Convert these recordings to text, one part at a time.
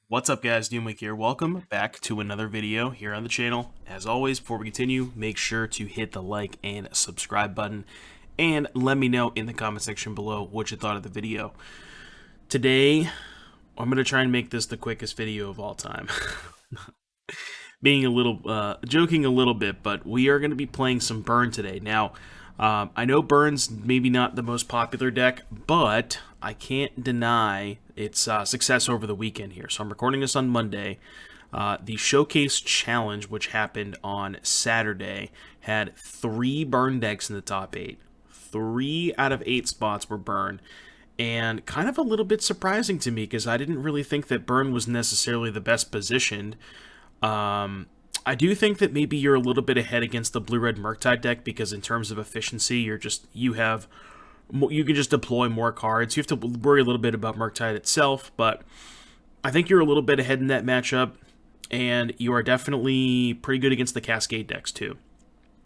What's up, guys? Doomweek here. Welcome back to another video here on the channel. As always, before we continue, make sure to hit the like and subscribe button and let me know in the comment section below what you thought of the video. Today, I'm going to try and make this the quickest video of all time. Being a little, joking a little bit, but we are going to be playing some Burn today. Now, I know Burn's maybe not the most popular deck, but I can't deny its success over the weekend here. So I'm recording this on Monday. The Showcase Challenge, which happened on Saturday, had 3 Burn decks in the top 8. 3 out of 8 spots were Burn. And kind of a little bit surprising to me because I didn't really think that Burn was necessarily the best positioned. I do think that maybe you're a little bit ahead against the blue-red Murktide deck because in terms of efficiency, you can just deploy more cards. You have to worry a little bit about Murktide itself, but I think you're a little bit ahead in that matchup, and you are definitely pretty good against the Cascade decks too.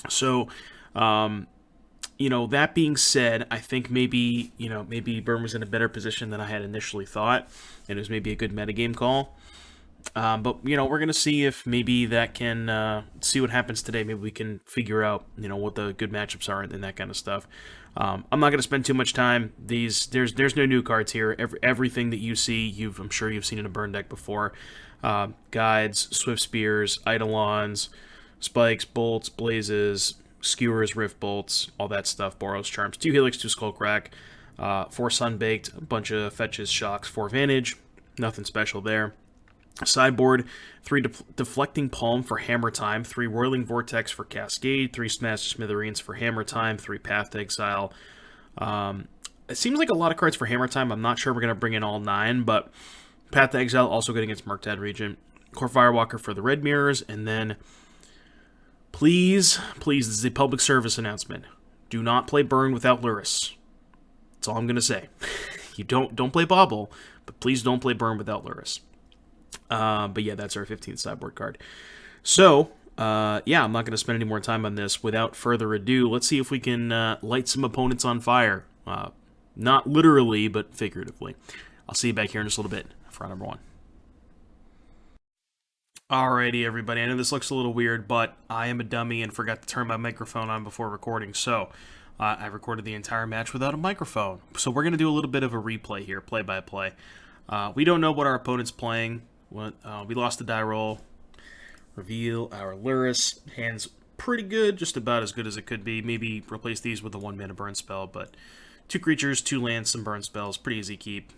So, that being said, I think maybe Burn was in a better position than I had initially thought, and it was maybe a good metagame call. But we're going to see if maybe that can see what happens today. Maybe we can figure out, what the good matchups are and that kind of stuff. I'm not going to spend too much time. There's no new cards here. Everything that you see, I'm sure you've seen in a Burn deck before. Guides, Swift Spears, Eidolons, Spikes, Bolts, Blazes, Skewers, Rift Bolts, all that stuff. Boros, Charms, 2 Helix, 2 Skullcrack, 4 Sunbaked, a bunch of Fetches, Shocks, 4 Vantage. Nothing special there. Sideboard, 3 Deflecting Palm for Hammer Time, 3 Whirling Vortex for Cascade, 3 Smash Smithereens for Hammer Time, 3 Path to Exile. It seems like a lot of cards for Hammer Time. I'm not sure we're going to bring in all 9, but Path to Exile also good against Murktide Regent. Core Firewalker for the Red Mirrors, and then please, this is a public service announcement. Do not play Burn without Lurrus. That's all I'm going to say. You don't play Bobble, but please don't play Burn without Lurrus. But yeah, that's our 15th sideboard card. So, I'm not going to spend any more time on this. Without further ado, let's see if we can light some opponents on fire. Not literally, but figuratively. I'll see you back here in just a little bit for round number 1. Alrighty, everybody. I know this looks a little weird, but I am a dummy and forgot to turn my microphone on before recording, so I recorded the entire match without a microphone. So we're going to do a little bit of a replay here, play-by-play. We don't know what our opponent's playing. We lost the die roll. Reveal our Lurrus. Hand's pretty good, just about as good as it could be. Maybe replace these with a 1-mana burn spell, but 2 creatures, 2 lands, some burn spells. Pretty easy keep.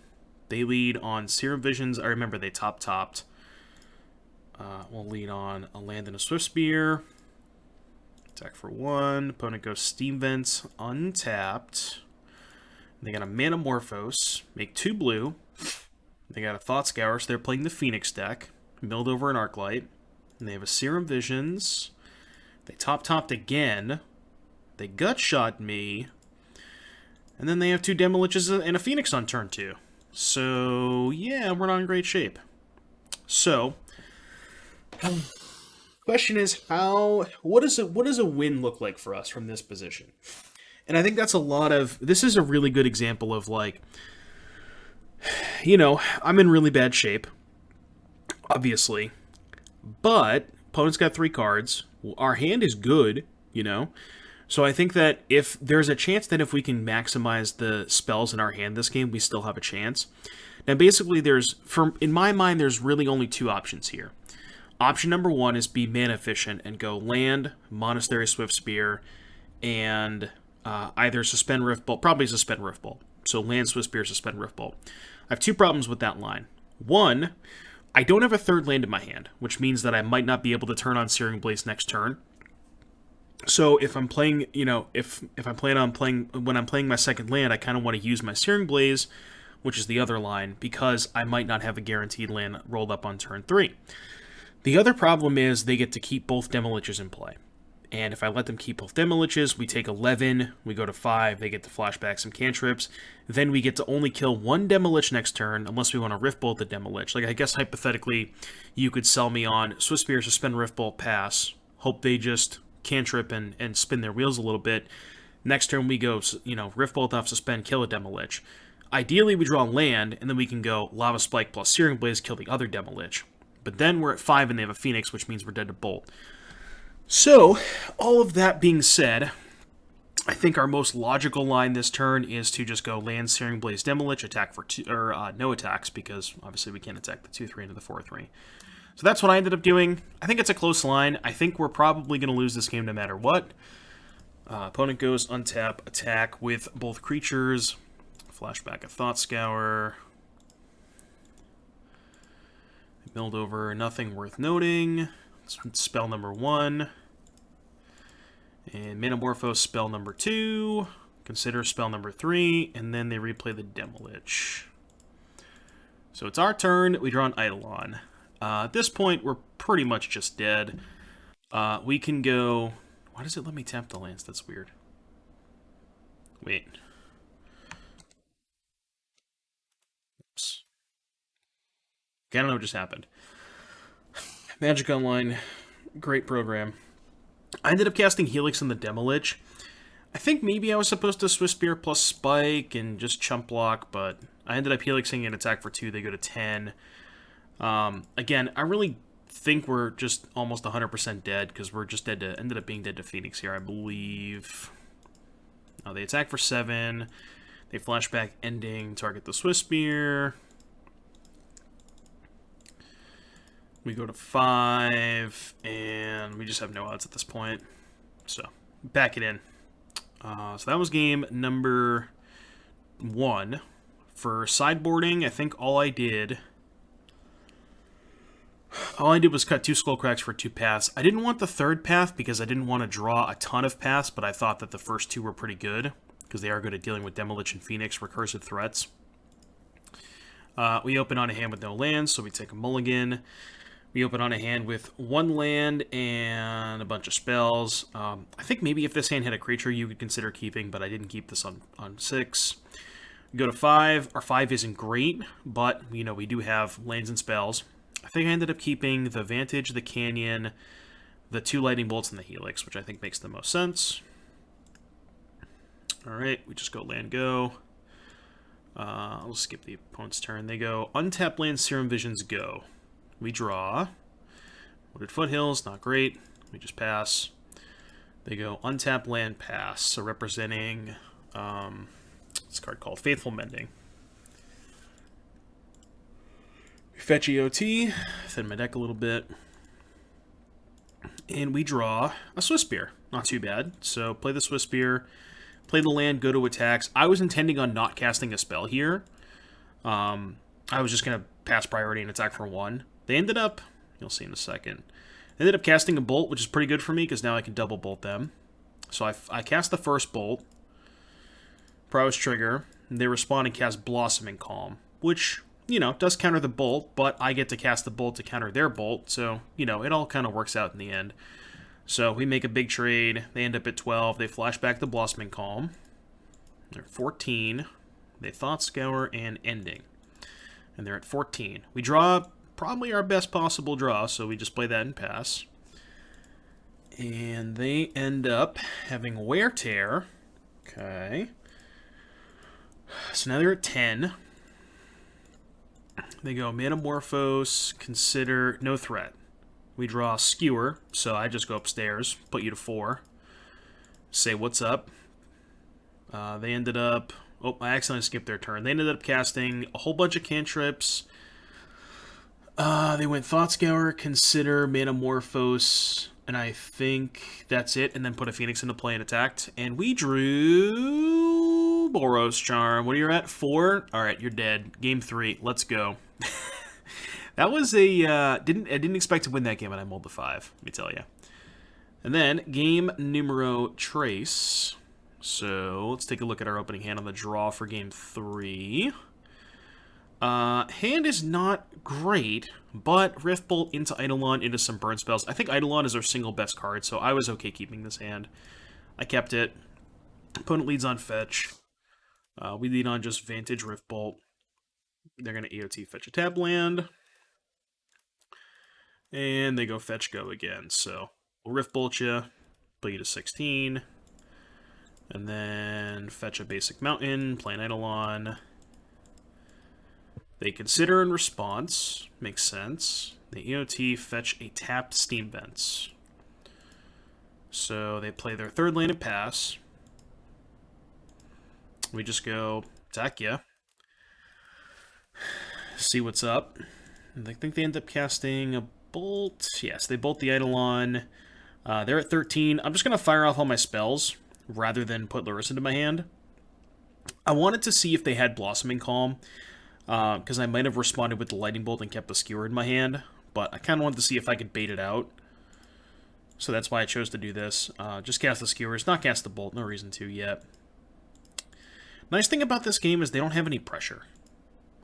They lead on Serum Visions. I remember they topped. We'll lead on a land and a Swift Spear. Attack for 1. Opponent goes Steam Vents, untapped. They got a Manamorphose. Make 2 blue. They got a Thought Scour, so they're playing the Phoenix deck. Milled over an Arclight. And they have a Serum Visions. They topped again. They Gutshot me. And then they have 2 Demoliches and a Phoenix on turn 2. So, yeah, we're not in great shape. So, question is, what does a win look like for us from this position? And I think that's this is a really good example of, like, I'm in really bad shape, obviously, but opponent's got 3 cards. Our hand is good, So I think that if there's a chance that if we can maximize the spells in our hand this game, we still have a chance. Now, basically, in my mind, there's really only 2 options here. Option number 1 is be mana efficient and go land, Monastery Swift Spear, and either suspend Rift Bolt, probably suspend Rift Bolt. So land, Swift Spear, suspend Rift Bolt. I have 2 problems with that line. 1, I don't have a 3rd land in my hand, which means that I might not be able to turn on Searing Blaze next turn. So if I'm playing, if I'm planning on playing, when I'm playing my 2nd land, I kind of want to use my Searing Blaze, which is the other line, because I might not have a guaranteed land rolled up on turn 3. The other problem is they get to keep both Demoliches in play. And if I let them keep both Demoliches, we take 11, we go to 5, they get to flashback some cantrips, then we get to only kill 1 Demolich next turn, unless we want to Rift Bolt the Demolich. Like, I guess hypothetically, you could sell me on Swift Spear, suspend Rift Bolt, pass, hope they just cantrip and spin their wheels a little bit. Next turn we go, Rift Bolt off, suspend, kill a Demolich. Ideally, we draw land, and then we can go Lava Spike plus Searing Blaze, kill the other Demolich. But then we're at 5 and they have a Phoenix, which means we're dead to Bolt. So, all of that being said, I think our most logical line this turn is to just go land, Searing Blaze, Demolich, attack for 2, or no attacks, because obviously we can't attack the 2-3 into the 4-3. So that's what I ended up doing. I think it's a close line. I think we're probably going to lose this game no matter what. Opponent goes untap, attack with both creatures. Flashback a Thought Scour. Build over nothing worth noting. Spell number 1. And Metamorphose spell number 2. Consider spell number 3. And then they replay the Demolich. So it's our turn. We draw an Eidolon. At this point, we're pretty much just dead. We can go... Why does it let me tap the lands? That's weird. Wait. Oops. Okay, I don't know what just happened. Magic Online, great program. I ended up casting Helix in the Demolich. I think maybe I was supposed to Swiss Spear plus Spike and just chump block, but I ended up Helixing an attack for 2. They go to 10. Again, I really think we're just almost 100% dead, because we're just dead to... Ended up being dead to Phoenix here, I believe. They attack for 7. They flashback ending, target the Swiss Spear. We go to 5, and we just have no odds at this point. So, back it in. So that was game number 1. For sideboarding, I think all I did was cut 2 Skull Cracks for 2 paths. I didn't want the third path because I didn't want to draw a ton of paths, but I thought that the first 2 were pretty good, because they are good at dealing with Demolich and Phoenix recursive threats. We open on a hand with no lands, so we take a mulligan. We open on a hand with 1 land and a bunch of spells. I think maybe if this hand had a creature, you could consider keeping, but I didn't keep this on 6. We go to 5. Our 5 isn't great, but, you know, we do have lands and spells. I think I ended up keeping the Vantage, the Canyon, the 2 Lightning Bolts, and the Helix, which I think makes the most sense. Alright, we just go land, go. I'll skip the opponent's turn. They go untap land, Serum Visions, go. We draw. Wooded Foothills, not great. We just pass. They go untap land, pass. So representing this card called Faithful Mending. We fetch EOT, thin my deck a little bit. And we draw a Swiss Spear. Not too bad. So play the Swiss Spear. Play the land, go to attacks. I was intending on not casting a spell here. I was just going to pass priority and attack for 1. They ended up, you'll see in a second, they ended up casting a bolt, which is pretty good for me, because now I can double bolt them. So I cast the first bolt, prowess trigger, and they respond and cast Blossoming Calm, which, you know, does counter the bolt, but I get to cast the bolt to counter their bolt, so, you know, it all kind of works out in the end. So we make a big trade, they end up at 12, they flash back the Blossoming Calm, they're 14, they Thought Scour and Ending, and they're at 14. We draw probably our best possible draw, so we just play that and pass. And they end up having Wear Tear. Okay. So now they're at 10. They go Metamorphose, consider, no threat. We draw Skewer, so I just go upstairs, put you to 4. Say what's up. They ended up... Oh, I accidentally skipped their turn. They ended up casting a whole bunch of cantrips. They went Thought Scour, Consider, Metamorphose, and I think that's it, and then put a Phoenix into play and attacked. And we drew Boros Charm. What are you at? 4? Alright, you're dead. Game 3. Let's go. That was a, I didn't expect to win that game, and I mulled the 5, let me tell you. And then, game numero trace. So, let's take a look at our opening hand on the draw for game 3. Hand is not great, but Rift Bolt into Eidolon into some burn spells. I think Eidolon is our single best card, so I was okay keeping this hand. I kept it. Opponent leads on fetch. We lead on just Vantage Rift Bolt. They're going to EOT fetch a tap land. And they go fetch go again. So we'll Rift Bolt you, put you to 16. And then fetch a basic mountain, play an Eidolon. They consider in response. Makes sense. The EOT fetch a tapped Steam Vents. So they play their third land and pass. We just go attack ya. See what's up. I think they end up casting a bolt. Yes, they bolt the Eidolon. They're at 13. I'm just going to fire off all my spells rather than put Larissa into my hand. I wanted to see if they had Blossoming Calm, because I might have responded with the Lightning Bolt and kept the Skewer in my hand, but I kind of wanted to see if I could bait it out. So that's why I chose to do this. Just cast the Skewers, not cast the Bolt, no reason to yet. Nice thing about this game is they don't have any pressure.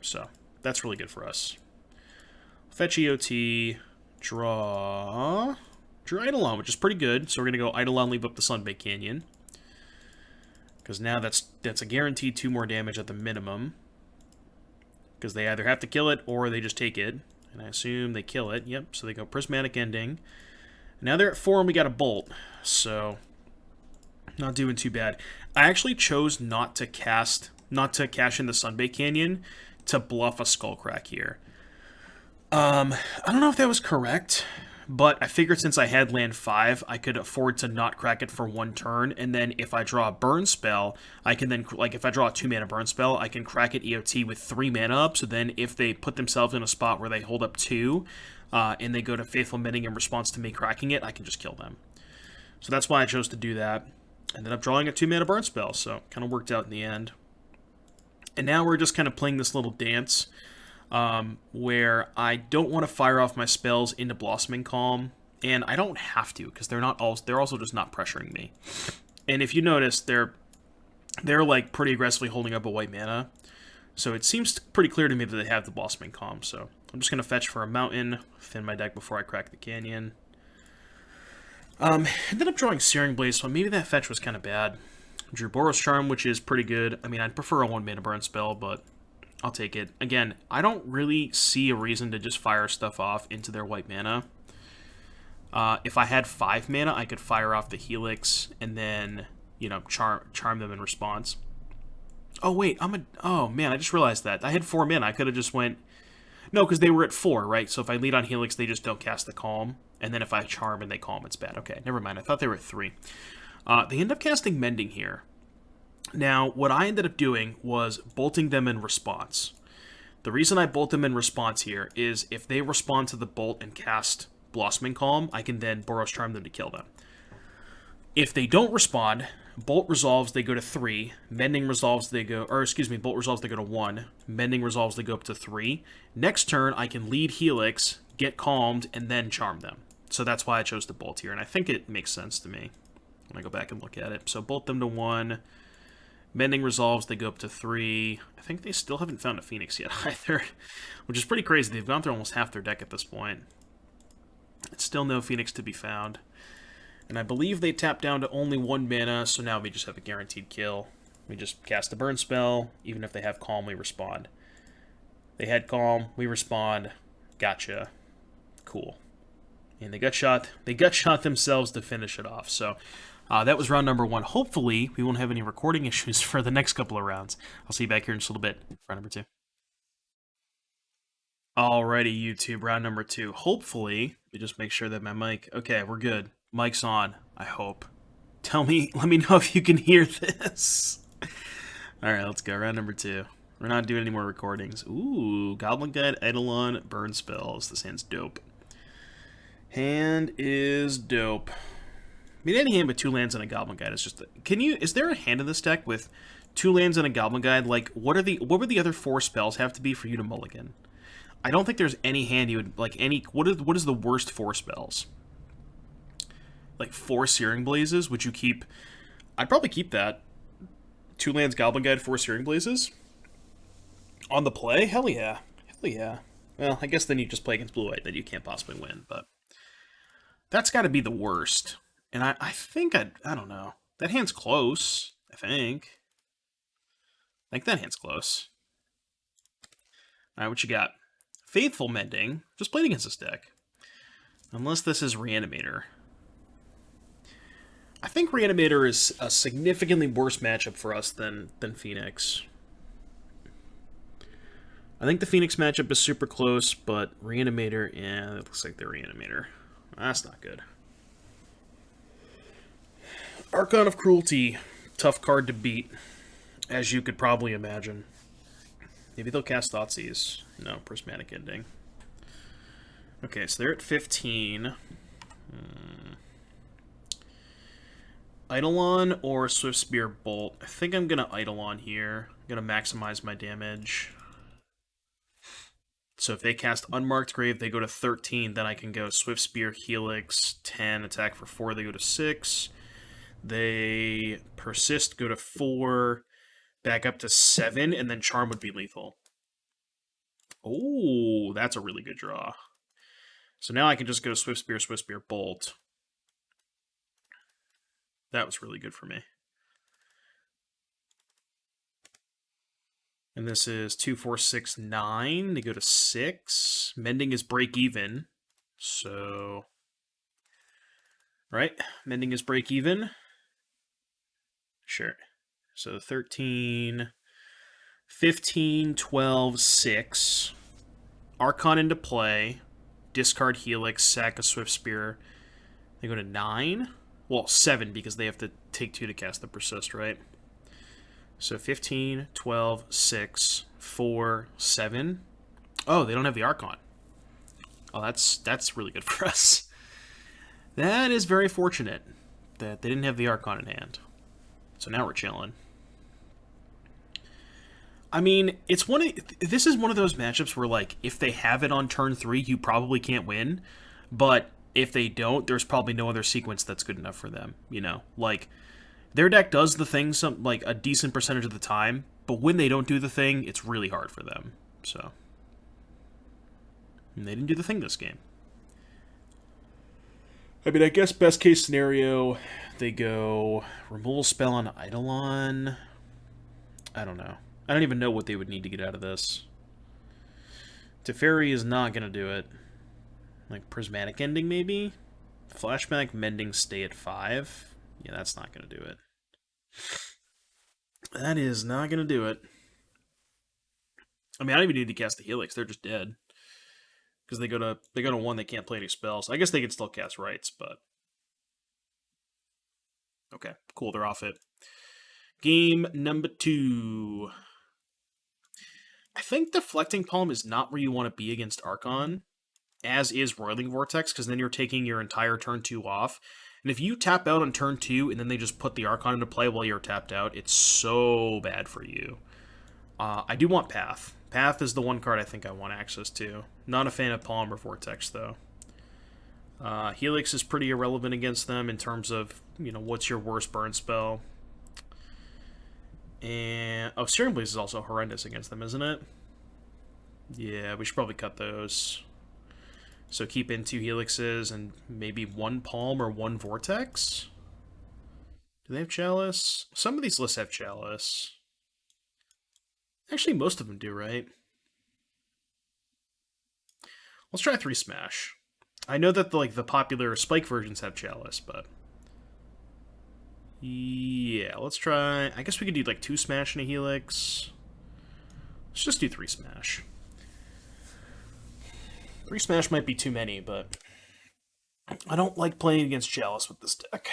So, that's really good for us. Fetch EOT, draw Eidolon, which is pretty good. So we're going to go Eidolon, leave up the Sunbaked Canyon. Because now that's a guaranteed 2 more damage at the minimum. Because they either have to kill it or they just take it. And I assume they kill it. Yep, so they go Prismatic Ending. Now they're at 4 and we got a Bolt. So, not doing too bad. I actually chose not to cash in the Sunbaked Canyon to bluff a Skullcrack here. I don't know if that was correct, but I figured since I had land 5, I could afford to not crack it for 1 turn, and then if I draw a burn spell, I can then, like, if I draw a 2-mana burn spell, I can crack it EOT with 3 mana up, so then if they put themselves in a spot where they hold up 2, and they go to Faithful Mending in response to me cracking it, I can just kill them. So that's why I chose to do that. Ended up drawing a 2-mana burn spell, so kind of worked out in the end. And now we're just kind of playing this little dance, where I don't want to fire off my spells into Blossoming Calm, and I don't have to because they're also just not pressuring me. And if you notice, they're like pretty aggressively holding up a white mana, so it seems pretty clear to me that they have the Blossoming Calm. So I'm just gonna fetch for a mountain, thin my deck before I crack the canyon. Ended up drawing Searing Blaze, so maybe that fetch was kind of bad. Drew Boros Charm, which is pretty good. I mean, I'd prefer a 1-mana burn spell, but I'll take it. Again, I don't really see a reason to just fire stuff off into their white mana. If I had 5 mana, I could fire off the Helix and then, you know, charm them in response. Oh, wait, oh, man, I just realized that. I had 4 mana. I could have just went... No, because they were at 4, right? So if I lead on Helix, they just don't cast the Calm. And then if I charm and they Calm, it's bad. Okay, never mind. I thought they were at 3. They end up casting Mending here. Now, what I ended up doing was bolting them in response. The reason I bolt them in response here is if they respond to the bolt and cast Blossoming Calm, I can then Boros Charm them to kill them. If they don't respond, Bolt resolves, they go to 3. Mending resolves, they go... Or, excuse me, Bolt resolves, they go to 1. Mending resolves, they go up to 3. Next turn, I can lead Helix, get calmed, and then charm them. So that's why I chose to bolt here, and I think it makes sense to me when I go back and look at it. So bolt them to 1. Mending resolves, they go up to 3. I think they still haven't found a Phoenix yet either, which is pretty crazy. They've gone through almost half their deck at this point. It's still no Phoenix to be found. And I believe they tap down to only 1 mana, so now we just have a guaranteed kill. We just cast a burn spell. Even if they have Calm, we respond. They had Calm, we respond. Gotcha. Cool. And they gut shot themselves to finish it off. So that was round number 1. Hopefully, we won't have any recording issues for the next couple of rounds. I'll see you back here in just a little bit. Round number 2. Alrighty, YouTube, round number 2. Hopefully, we just make sure that my mic... Okay, we're good. Mic's on, I hope. Let me know if you can hear this. Alright, let's go. Round number 2. We're not doing any more recordings. Ooh, Goblin Guide, Eidolon, Burn Spells. This hand's dope. Hand is dope. I mean, any hand with 2 lands and a Goblin Guide is just... Is there a hand in this deck with 2 lands and a Goblin Guide? Like, what would the other 4 spells have to be for you to mulligan? I don't think there's any hand you would... Like, what is the worst 4 spells? Like 4 Searing Blazes? Would you keep... I'd probably keep that. 2 lands, Goblin Guide, 4 Searing Blazes? On the play? Hell yeah. Hell yeah. Well, I guess then you just play against Blue-White, then you can't possibly win, but... That's got to be the worst. And I think I don't know. That hand's close, I think. I think that hand's close. Alright, what you got? Faithful Mending. Just played against this deck. Unless this is Reanimator. I think Reanimator is a significantly worse matchup for us than Phoenix. I think the Phoenix matchup is super close, but Reanimator, yeah, it looks like the Reanimator. That's not good. Archon of Cruelty, tough card to beat, as you could probably imagine. Maybe they'll cast Thoughtseize. No, Prismatic Ending. Okay, so they're at 15. Eidolon or Swift Spear Bolt. I think I'm going to Eidolon here. I'm going to maximize my damage. So if they cast Unmarked Grave, they go to 13. Then I can go Swift Spear, Helix, 10, attack for 4, they go to 6. They persist, go to 4, back up to 7, and then Charm would be lethal. Oh, that's a really good draw. So now I can just go Swift Spear, Bolt. That was really good for me. And this is 2, 4, 6, 9. They go to 6. Mending is break even. So, right? Mending is break even. Sure. So 13, 15, 12, 6. Archon into play. Discard Helix, sack a Swift Spear. They go to 9. Well, 7 because they have to take 2 to cast the Persist, right? So 15, 12, 6, 4, 7. Oh, they don't have the Archon. Oh, that's really good for us. That is very fortunate that they didn't have the Archon in hand. So now we're chilling. I mean, this is one of those matchups where, like, if they have it on turn 3, you probably can't win. But if they don't, there's probably no other sequence that's good enough for them, you know? Like, their deck does the thing like a decent percentage of the time, but when they don't do the thing, it's really hard for them. So, and they didn't do the thing this game. I mean, I guess best case scenario, they go removal spell on Eidolon. I don't know. I don't even know what they would need to get out of this. Teferi is not going to do it. Like Prismatic Ending, maybe? Flashback, Mending, stay at 5. Yeah, that's not going to do it. That is not going to do it. I mean, I don't even need to cast the Helix. They're just dead. Because they go to 1, they can't play any spells. I guess they can still cast Rites, but... Okay, cool, they're off it. Game number 2. I think Deflecting Palm is not where you want to be against Archon, as is Roiling Vortex, because then you're taking your entire turn 2 off. And if you tap out on turn 2 and then they just put the Archon into play while you're tapped out, it's so bad for you. I do want Path. Path is the one card I think I want access to. Not a fan of Palm or Vortex, though. Helix is pretty irrelevant against them in terms of, you know, what's your worst burn spell. And Searing Blaze is also horrendous against them, isn't it? Yeah, we should probably cut those. So keep in 2 Helixes and maybe 1 Palm or 1 Vortex? Do they have Chalice? Some of these lists have Chalice. Actually, most of them do, right? Let's try 3 Smash. I know that the popular Spike versions have Chalice, but... Yeah, let's try... I guess we could do, 2 Smash and a Helix. Let's just do 3 Smash. 3 Smash might be too many, but... I don't like playing against Chalice with this deck.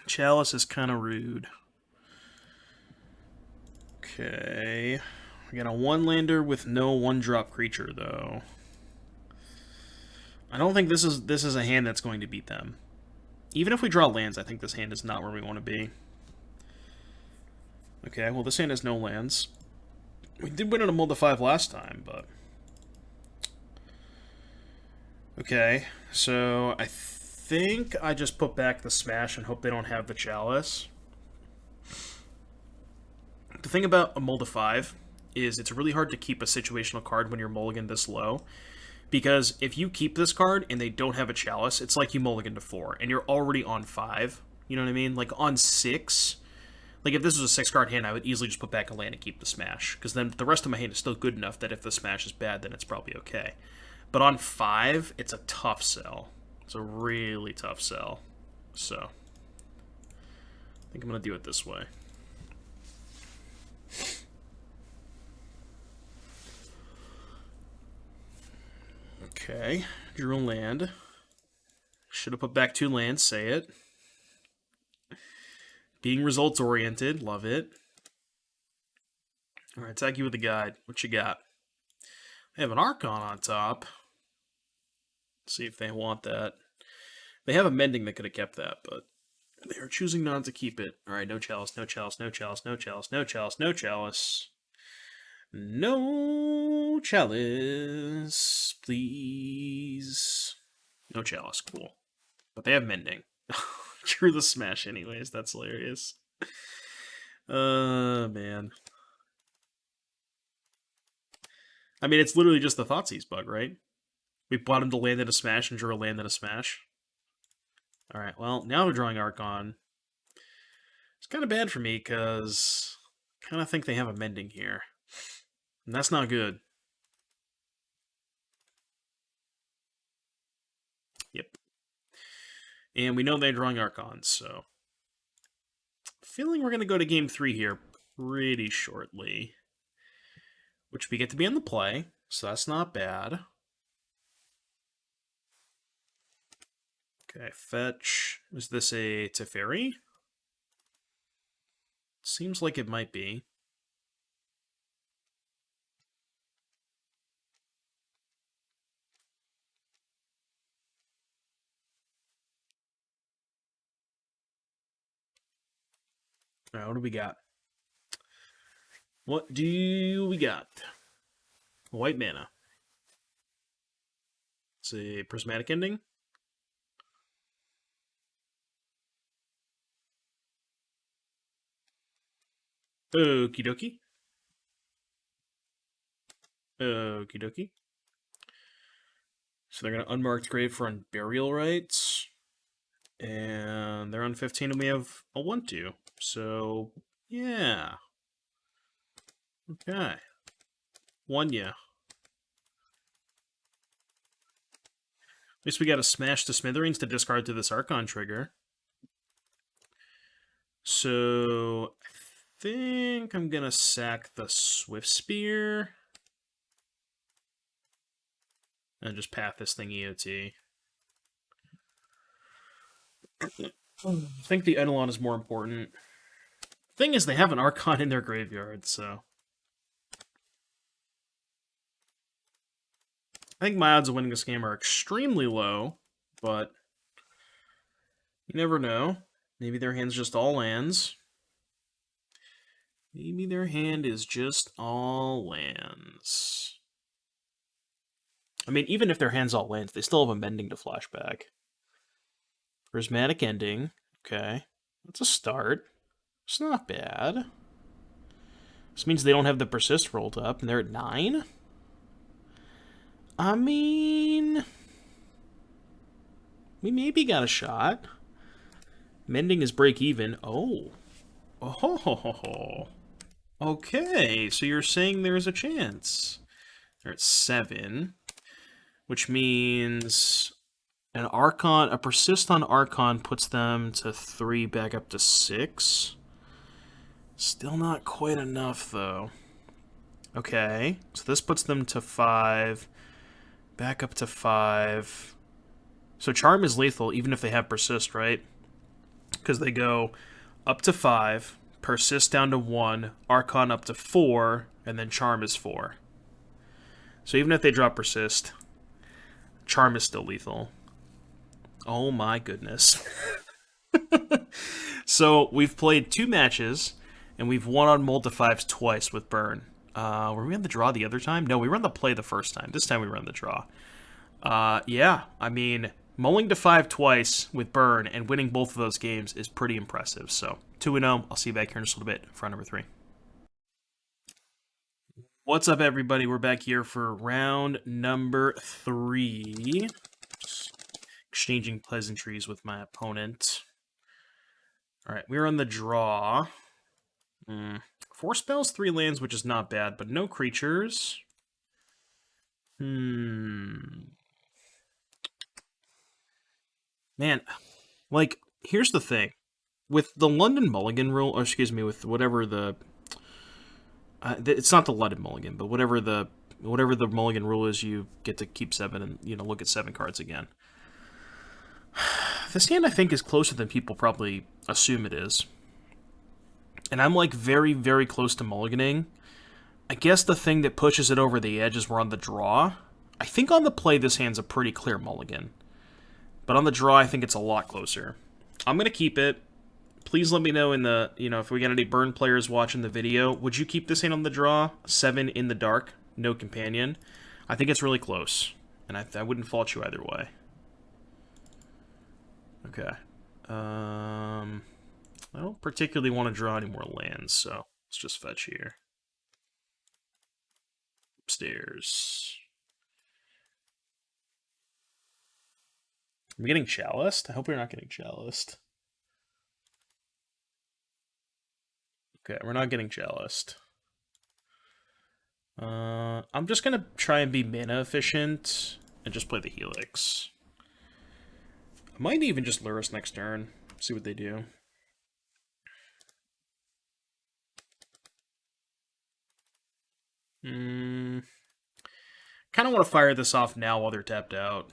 Chalice is kind of rude. Okay. We got a 1-lander with no 1-drop creature, though. I don't think this is a hand that's going to beat them. Even if we draw lands, I think this hand is not where we want to be. Okay, well, this hand has no lands. We did win on a Mold of 5 last time, but... Okay, so I think I just put back the Smash and hope they don't have the Chalice. The thing about a Mold of 5 is it's really hard to keep a situational card when you're mulligan this low. Because if you keep this card and they don't have a Chalice, it's like you mulligan to 4, and you're already on 5. You know what I mean? Like, on 6, like, if this was a 6-card hand, I would easily just put back a land and keep the Smash. Because then the rest of my hand is still good enough that if the Smash is bad, then it's probably okay. But on 5, it's a tough sell. It's a really tough sell. So, I think I'm going to do it this way. Okay, drew a land. Should have put back 2 lands, say it. Being results oriented, love it. Alright, attack you with the guide. What you got? They have an Archon on top. Let's see if they want that. They have a Mending that could have kept that, but they are choosing not to keep it. Alright, no chalice, no chalice, no chalice, no chalice, no chalice, no chalice. No chalice, please. No chalice, cool. But they have Mending. Drew the smash anyways, that's hilarious. Man. I mean, it's literally just the Thoughtseize bug, right? We bought him to land in a smash and drew a land in a smash. Alright, well, now they're drawing Archon. It's kind of bad for me, because I kind of think they have a Mending here. And that's not good. Yep. And we know they're drawing Archons, so... feeling we're going to go to game 3 here pretty shortly. Which we get to be on the play, so that's not bad. Okay, fetch. Is this a Teferi? Seems like it might be. Alright, what do we got? What do we got? White mana. It's a prismatic ending. Okie dokie. Okie dokie. So they're going to unmarked Gravefront Burial Rites. And they're on 15 and we have a 1-2. So, yeah. Okay. One, yeah. At least we got to smash the Smithereens to discard to this Archon trigger. So, I think I'm going to sack the Swift Spear. And just path this thing EOT. I think the Eidolon is more important. Thing is, they have an Archon in their graveyard, so... I think my odds of winning this game are extremely low, but... you never know. Maybe their hand's just all lands. Maybe their hand is just all lands. I mean, even if their hand's all lands, they still have a Mending to flashback. Prismatic Ending. Okay. That's a start. It's not bad. This means they don't have the Persist rolled up, and they're at 9? I mean... we maybe got a shot. Mending is break even. Oh. Oh. Okay, so you're saying there's a chance. They're at 7. Which means... an Archon, a Persist on Archon puts them to 3 back up to 6. Still not quite enough, though. Okay, so this puts them to 5, back up to 5. So Charm is lethal, even if they have Persist, right? Because they go up to 5, Persist down to 1, Archon up to 4, and then Charm is 4. So even if they drop Persist, Charm is still lethal. Oh my goodness. So we've played 2 matches, and we've won on multi-5s twice with Burn. Were we on the draw the other time? No, we were on the play the first time. This time we were on the draw. Yeah, I mean, mulling to 5 twice with Burn and winning both of those games is pretty impressive. So 2-0. I'll see you back here in just a little bit for round number 3. What's up, everybody? We're back here for round number 3. Exchanging pleasantries with my opponent. Alright, we're on the draw. 4 spells, 3 lands, which is not bad, but no creatures. Man, like, here's the thing. With the London Mulligan rule, or excuse me, with whatever the... it's not the London Mulligan, but whatever the whatever the mulligan rule is, you get to keep 7 and, you know, look at 7 cards again. This hand, I think, is closer than people probably assume it is. And I'm, like, very, very close to mulliganing. I guess the thing that pushes it over the edge is we're on the draw. I think on the play, this hand's a pretty clear mulligan. But on the draw, I think it's a lot closer. I'm going to keep it. Please let me know in the, you know, if we got any burn players watching the video, would you keep this hand on the draw? 7 in the dark, no companion. I think it's really close, and I wouldn't fault you either way. Okay. I don't particularly want to draw any more lands, so let's just fetch here. Upstairs. Are we getting chaliced? I hope we're not getting chaliced. Okay, we're not getting chaliced. I'm just gonna try and be mana efficient and just play the Helix. I might even just Luris next turn. See what they do. Kind of want to fire this off now while they're tapped out.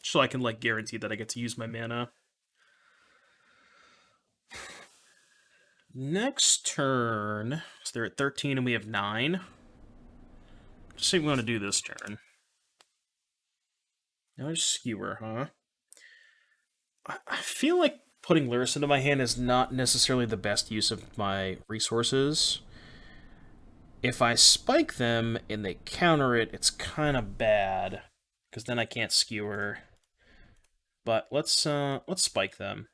So I can, like, guarantee that I get to use my mana. Next turn, so they're at 13 and we have 9. Just see what we want to do this turn. Now just Skewer, huh? I feel like putting Luris into my hand is not necessarily the best use of my resources. If I spike them and they counter it, it's kind of bad, because then I can't Skewer. But let's spike them.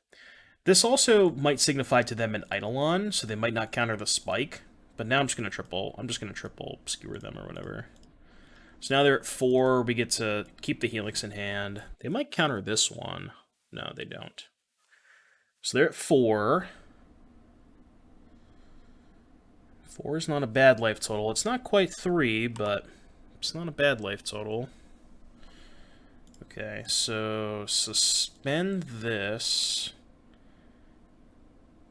This also might signify to them an Eidolon, so they might not counter the spike. But now I'm just gonna triple skewer them or whatever. So now they're at 4. We get to keep the Helix in hand. They might counter this one. No, they don't. So they're at 4. 4 is not a bad life total. It's not quite 3, but it's not a bad life total. Okay, so suspend this.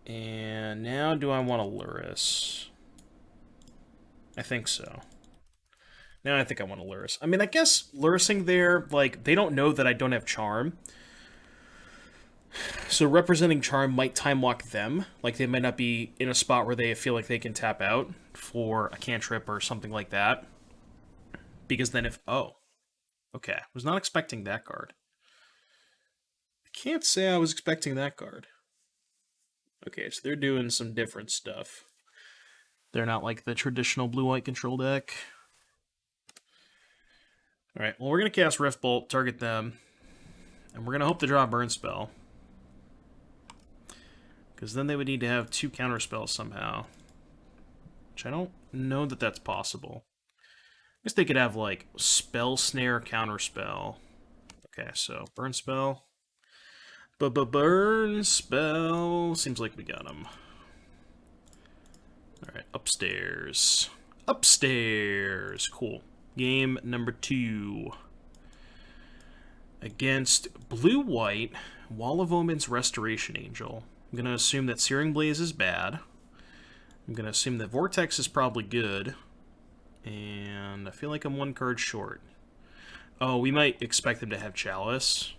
And now do I want to Luris? I think so. Now I think I want to Luris. I mean, I guess Lurising there, like, they don't know that I don't have Charm. So representing Charm might time lock them. Like, they might not be in a spot where they feel like they can tap out for a cantrip or something like that. Because then if... Oh. Okay. I was not expecting that card. I can't say I was expecting that card. Okay, so they're doing some different stuff. They're not like the traditional blue-white control deck. Alright, well, we're going to cast Rift Bolt, target them. And we're going to hope to draw a burn spell. Because then they would need to have 2 counter spells somehow. Which I don't know that that's possible. I guess they could have, like, Spell Snare, counter spell. Okay, so burn spell. Burn spell. Seems like we got him. Alright, upstairs. Upstairs. Cool. Game number 2. Against blue-white, Wall of Omen's Restoration Angel. I'm going to assume that Searing Blaze is bad. I'm going to assume that Vortex is probably good. And I feel like I'm 1 card short. Oh, we might expect them to have Chalice.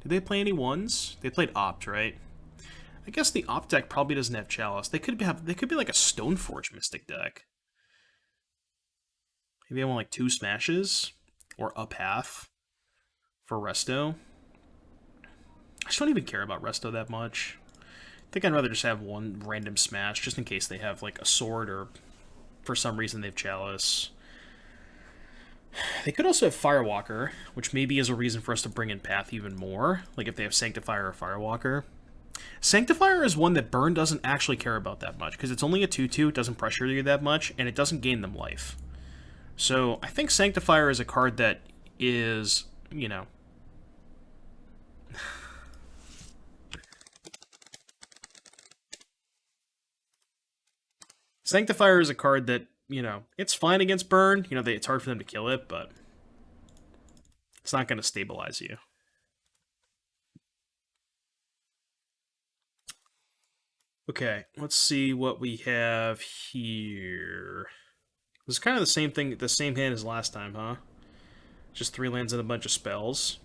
Did they play any 1s? They played Opt, right? I guess the Opt deck probably doesn't have Chalice. They could be like a Stoneforge Mystic deck. Maybe I want like 2 smashes or up half for Resto. I just don't even care about Resto that much. I think I'd rather just have 1 random smash just in case they have like a sword or for some reason they have Chalice. They could also have Firewalker, which maybe is a reason for us to bring in Path even more, like if they have Sanctifier or Firewalker. Sanctifier is one that Burn doesn't actually care about that much, because it's only a 2/2, it doesn't pressure you that much, and it doesn't gain them life. So I think Sanctifier is a card that is, you know... Sanctifier is a card that, you know, it's fine against Burn. You know, it's hard for them to kill it, but it's not going to stabilize you. Okay, let's see what we have here. It's kind of the same thing, the same hand as last time, huh? Just 3 lands and a bunch of spells.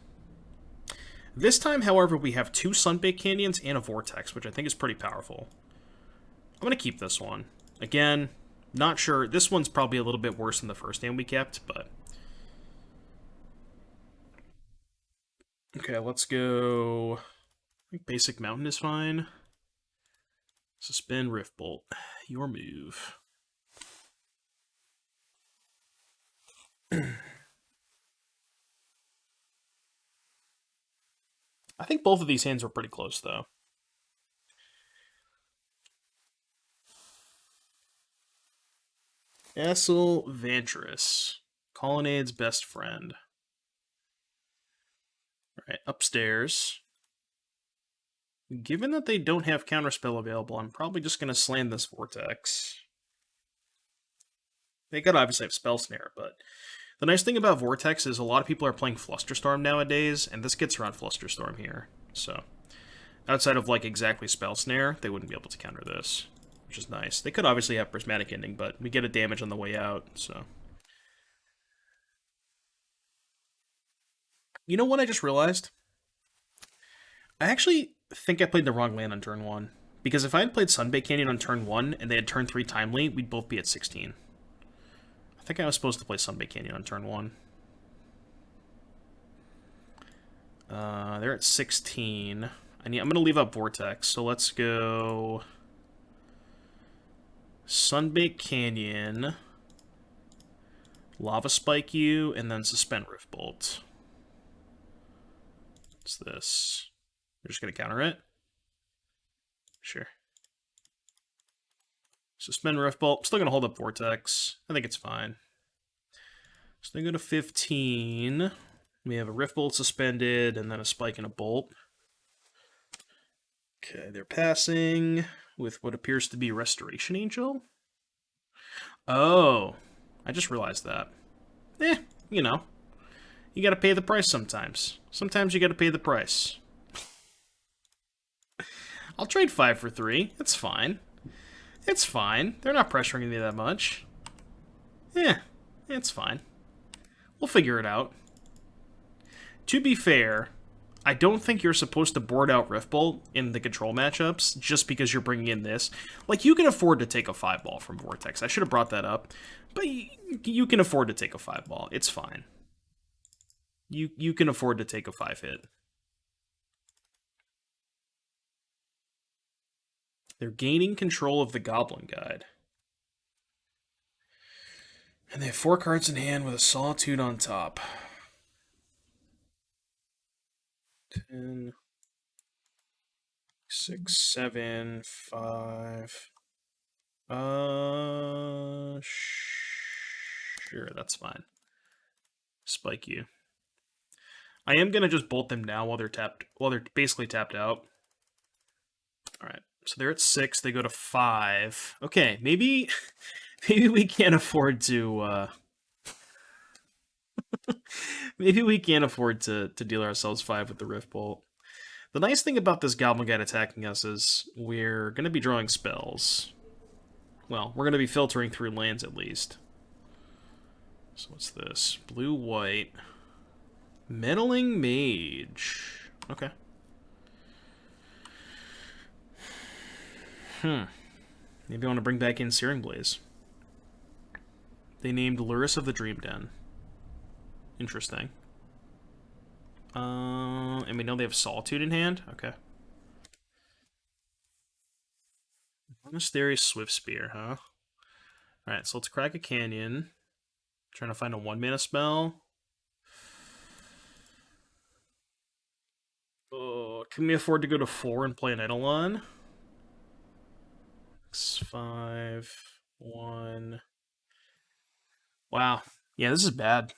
This time, however, we have 2 Sunbaked Canyons and a Vortex, which I think is pretty powerful. I'm going to keep this one. Again, not sure. This one's probably a little bit worse than the first hand we kept, but... Okay, let's go... I think Basic Mountain is fine. Suspend Riftbolt. Your move. I think both of these hands were pretty close, though. Essel Vantress. Colonnade's best friend. Alright, upstairs. Given that they don't have Counterspell available, I'm probably just going to slam this Vortex. They could obviously have Spell Snare, but... The nice thing about Vortex is a lot of people are playing Flusterstorm nowadays, and this gets around Flusterstorm here. So, outside of, like, exactly Spell Snare, they wouldn't be able to counter this, which is nice. They could obviously have Prismatic Ending, but we get a damage on the way out, so... You know what I just realized? I actually think I played the wrong land on turn 1. Because if I had played Sunbaked Canyon on turn 1, and they had turn 3 Timely, we'd both be at 16. I think I was supposed to play Sunbaked Canyon on turn 1. They're at 16. I'm going to leave up Vortex, so let's go... Sunbaked Canyon, Lava Spike you, and then Suspend Riftbolt. What's this? You're just going to counter it? Sure. Suspend Riftbolt. I'm still going to hold up Vortex. I think it's fine. So they go to 15. We have a Riftbolt suspended, and then a Spike and a Bolt. Okay, they're passing with what appears to be Restoration Angel. Oh, I just realized that. You know. You gotta pay the price sometimes. Sometimes you gotta pay the price. I'll trade 5 for 3. It's fine. It's fine. They're not pressuring me that much. It's fine. We'll figure it out. To be fair, I don't think you're supposed to board out Riftbolt in the control matchups just because you're bringing in this. Like, you can afford to take a 5-ball from Vortex. I should have brought that up. But you can afford to take a 5-ball. It's fine. You can afford to take a 5-hit. They're gaining control of the Goblin Guide. And they have 4 cards in hand with a Solitude on top. 10, 6, 7, 5. Sure, that's fine. Spike you. I am gonna just bolt them now while they're tapped. While they're basically tapped out. All right, so they're at 6. They go to 5. Okay, maybe we can't afford to. Maybe we can't afford to deal ourselves 5 with the Rift Bolt. The nice thing about this Goblin Guide attacking us is we're going to be drawing spells. Well, we're going to be filtering through lands at least. So what's this? Blue-white. Meddling Mage. Okay. Maybe I want to bring back in Searing Blaze. They named Luris of the Dream Den. Interesting. And we know they have Solitude in hand? Okay. Monastery Swift Spear, huh? Alright, so let's crack a canyon. Trying to find a 1-mana spell. Oh, can we afford to go to 4 and play an Eidolon? 6, 5, 1. Wow. Yeah, this is bad.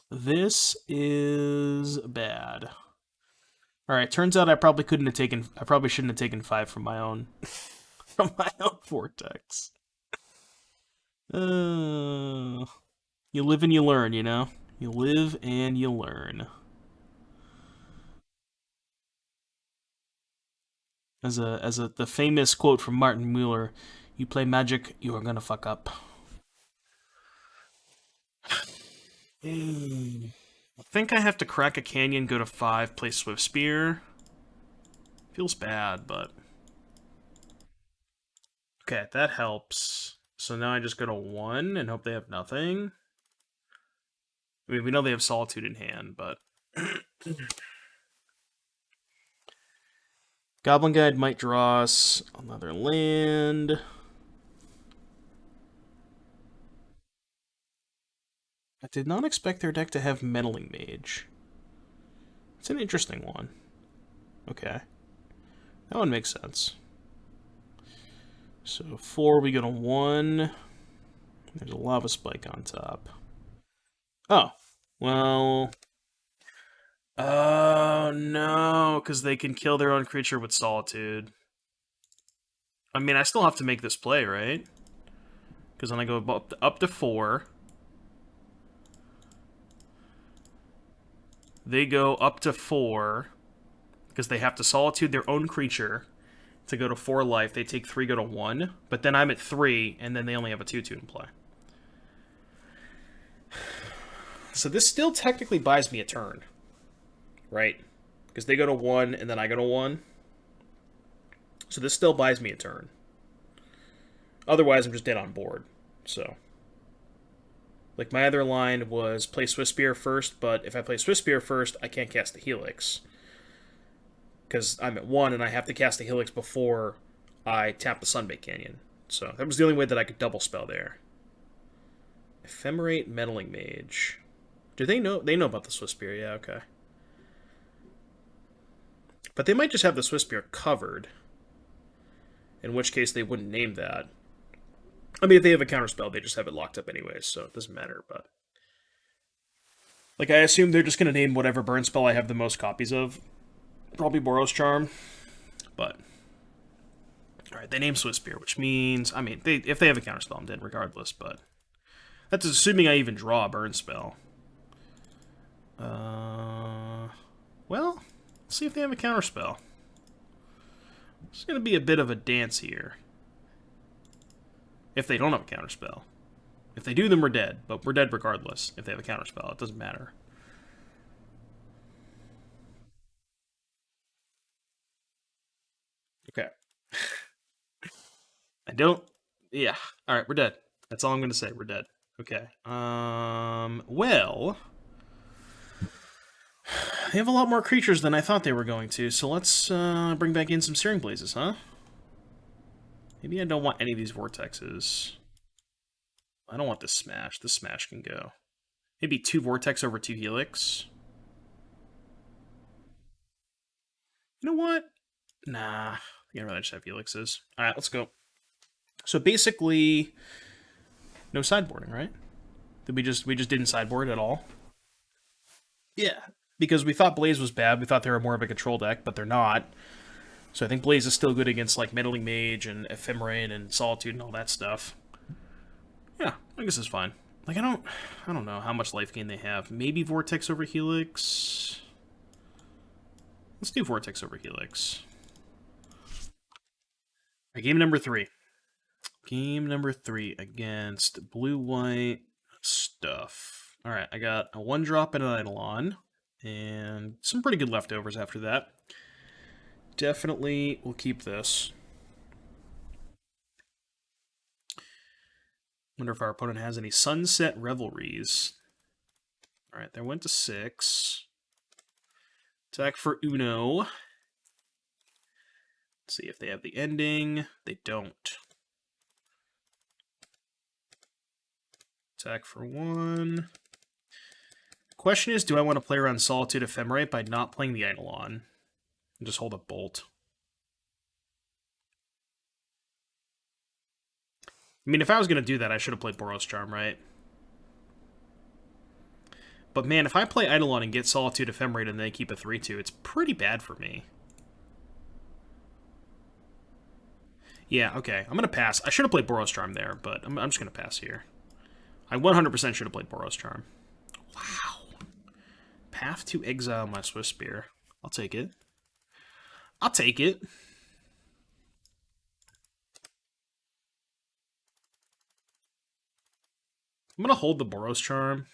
This is bad. Alright, turns out I probably shouldn't have taken 5 from my own from my own Vortex. You live and you learn, you know? You live and you learn. As the famous quote from Martin Mueller, "You play Magic, you are gonna fuck up." I think I have to crack a canyon, go to 5, play Swift Spear. Feels bad, but okay, that helps. So now I just go to 1 and hope they have nothing. I mean, we know they have Solitude in hand, but Goblin Guide might draw us another land. I did not expect their deck to have Meddling Mage. It's an interesting one. Okay. That one makes sense. So 4, we go to 1. There's a Lava Spike on top. Oh. Well... Oh, no, because they can kill their own creature with Solitude. I mean, I still have to make this play, right? Because then I go up to 4. They go up to 4 because they have to Solitude their own creature to go to 4 life. They take 3, go to 1. But then I'm at 3, and then they only have a 2/2 in play. So this still technically buys me a turn, right? Because they go to 1, and then I go to 1. So this still buys me a turn. Otherwise, I'm just dead on board. So, like, my other line was play Swiss Spear first, but if I play Swiss Spear first, I can't cast the Helix. Because I'm at 1, and I have to cast the Helix before I tap the Sunbait Canyon. So that was the only way that I could double spell there. Ephemerate Meddling Mage. Do they know? They know about the Swiss Spear, yeah, okay. But they might just have the Swiss Spear covered. In which case they wouldn't name that. I mean, if they have a counterspell, they just have it locked up anyways, so it doesn't matter, but... Like, I assume they're just going to name whatever burn spell I have the most copies of. Probably Boros Charm, but... Alright, they name Swiss Spear, which means... I mean, if they have a counterspell, I'm dead regardless, but... That's assuming I even draw a burn spell. Well, let's see if they have a counterspell. It's going to be a bit of a dance here. If they don't have a counterspell. If they do, then we're dead. But we're dead regardless. If they have a counterspell, it doesn't matter. Okay. I don't... Yeah. Alright, we're dead. That's all I'm going to say. We're dead. Okay. Well... They have a lot more creatures than I thought they were going to, so let's bring back in some Searing Blazes, huh? Maybe I don't want any of these Vortexes. I don't want this Smash. This Smash can go. Maybe 2 Vortex over 2 Helix. You know what? Nah. I think I'd rather just have Helixes. Alright, let's go. So basically, no sideboarding, right? We just didn't sideboard at all? Yeah. Because we thought Blaze was bad. We thought they were more of a control deck, but they're not. So I think Blaze is still good against, like, Meddling Mage and Ephemerate and Solitude and all that stuff. Yeah, I guess it's fine. Like, I don't know how much life gain they have. Maybe Vortex over Helix? Let's do Vortex over Helix. Right, game number 3. Game number 3 against blue-white stuff. Alright, I got a 1-drop and an Eidolon. And some pretty good leftovers after that. Definitely will keep this. Wonder if our opponent has any Sunset Revelries. Alright, they went to 6. Attack for Uno. Let's see if they have the ending. They don't. Attack for 1. Question is, do I want to play around Solitude Ephemerate by not playing the Eidolon? And just hold a Bolt. I mean, if I was going to do that, I should have played Boros Charm, right? But man, if I play Eidolon and get Solitude Ephemerate and then keep a 3/2, it's pretty bad for me. Yeah, okay. I'm going to pass. I should have played Boros Charm there, but I'm just going to pass here. I 100% should have played Boros Charm. Wow. Path to exile my Swiss Spear. I'll take it. I'll take it. I'm going to hold the Boros Charm.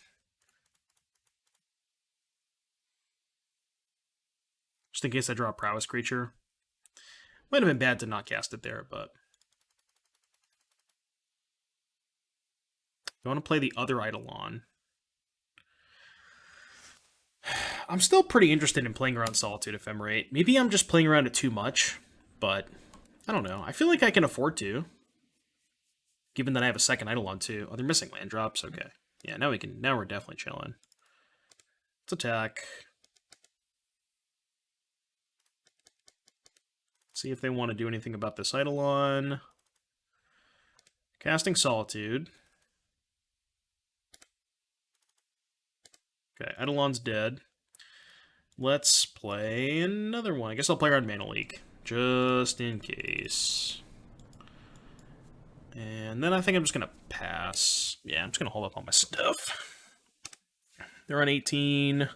Just in case I draw a prowess creature. Might have been bad to not cast it there, but... I want to play the other Eidolon. I'm still pretty interested in playing around Solitude Ephemerate. Maybe I'm just playing around it too much, but I don't know. I feel like I can afford to. Given that I have a second Eidolon too. Oh, they're missing land drops? Okay. Yeah, now we're definitely chilling. Let's attack. See if they want to do anything about this Eidolon. Casting Solitude. Okay, Eidolon's dead. Let's play another one. I guess I'll play around Mana Leak, just in case. And then I think I'm just going to pass. Yeah, I'm just going to hold up all my stuff. They're on 18.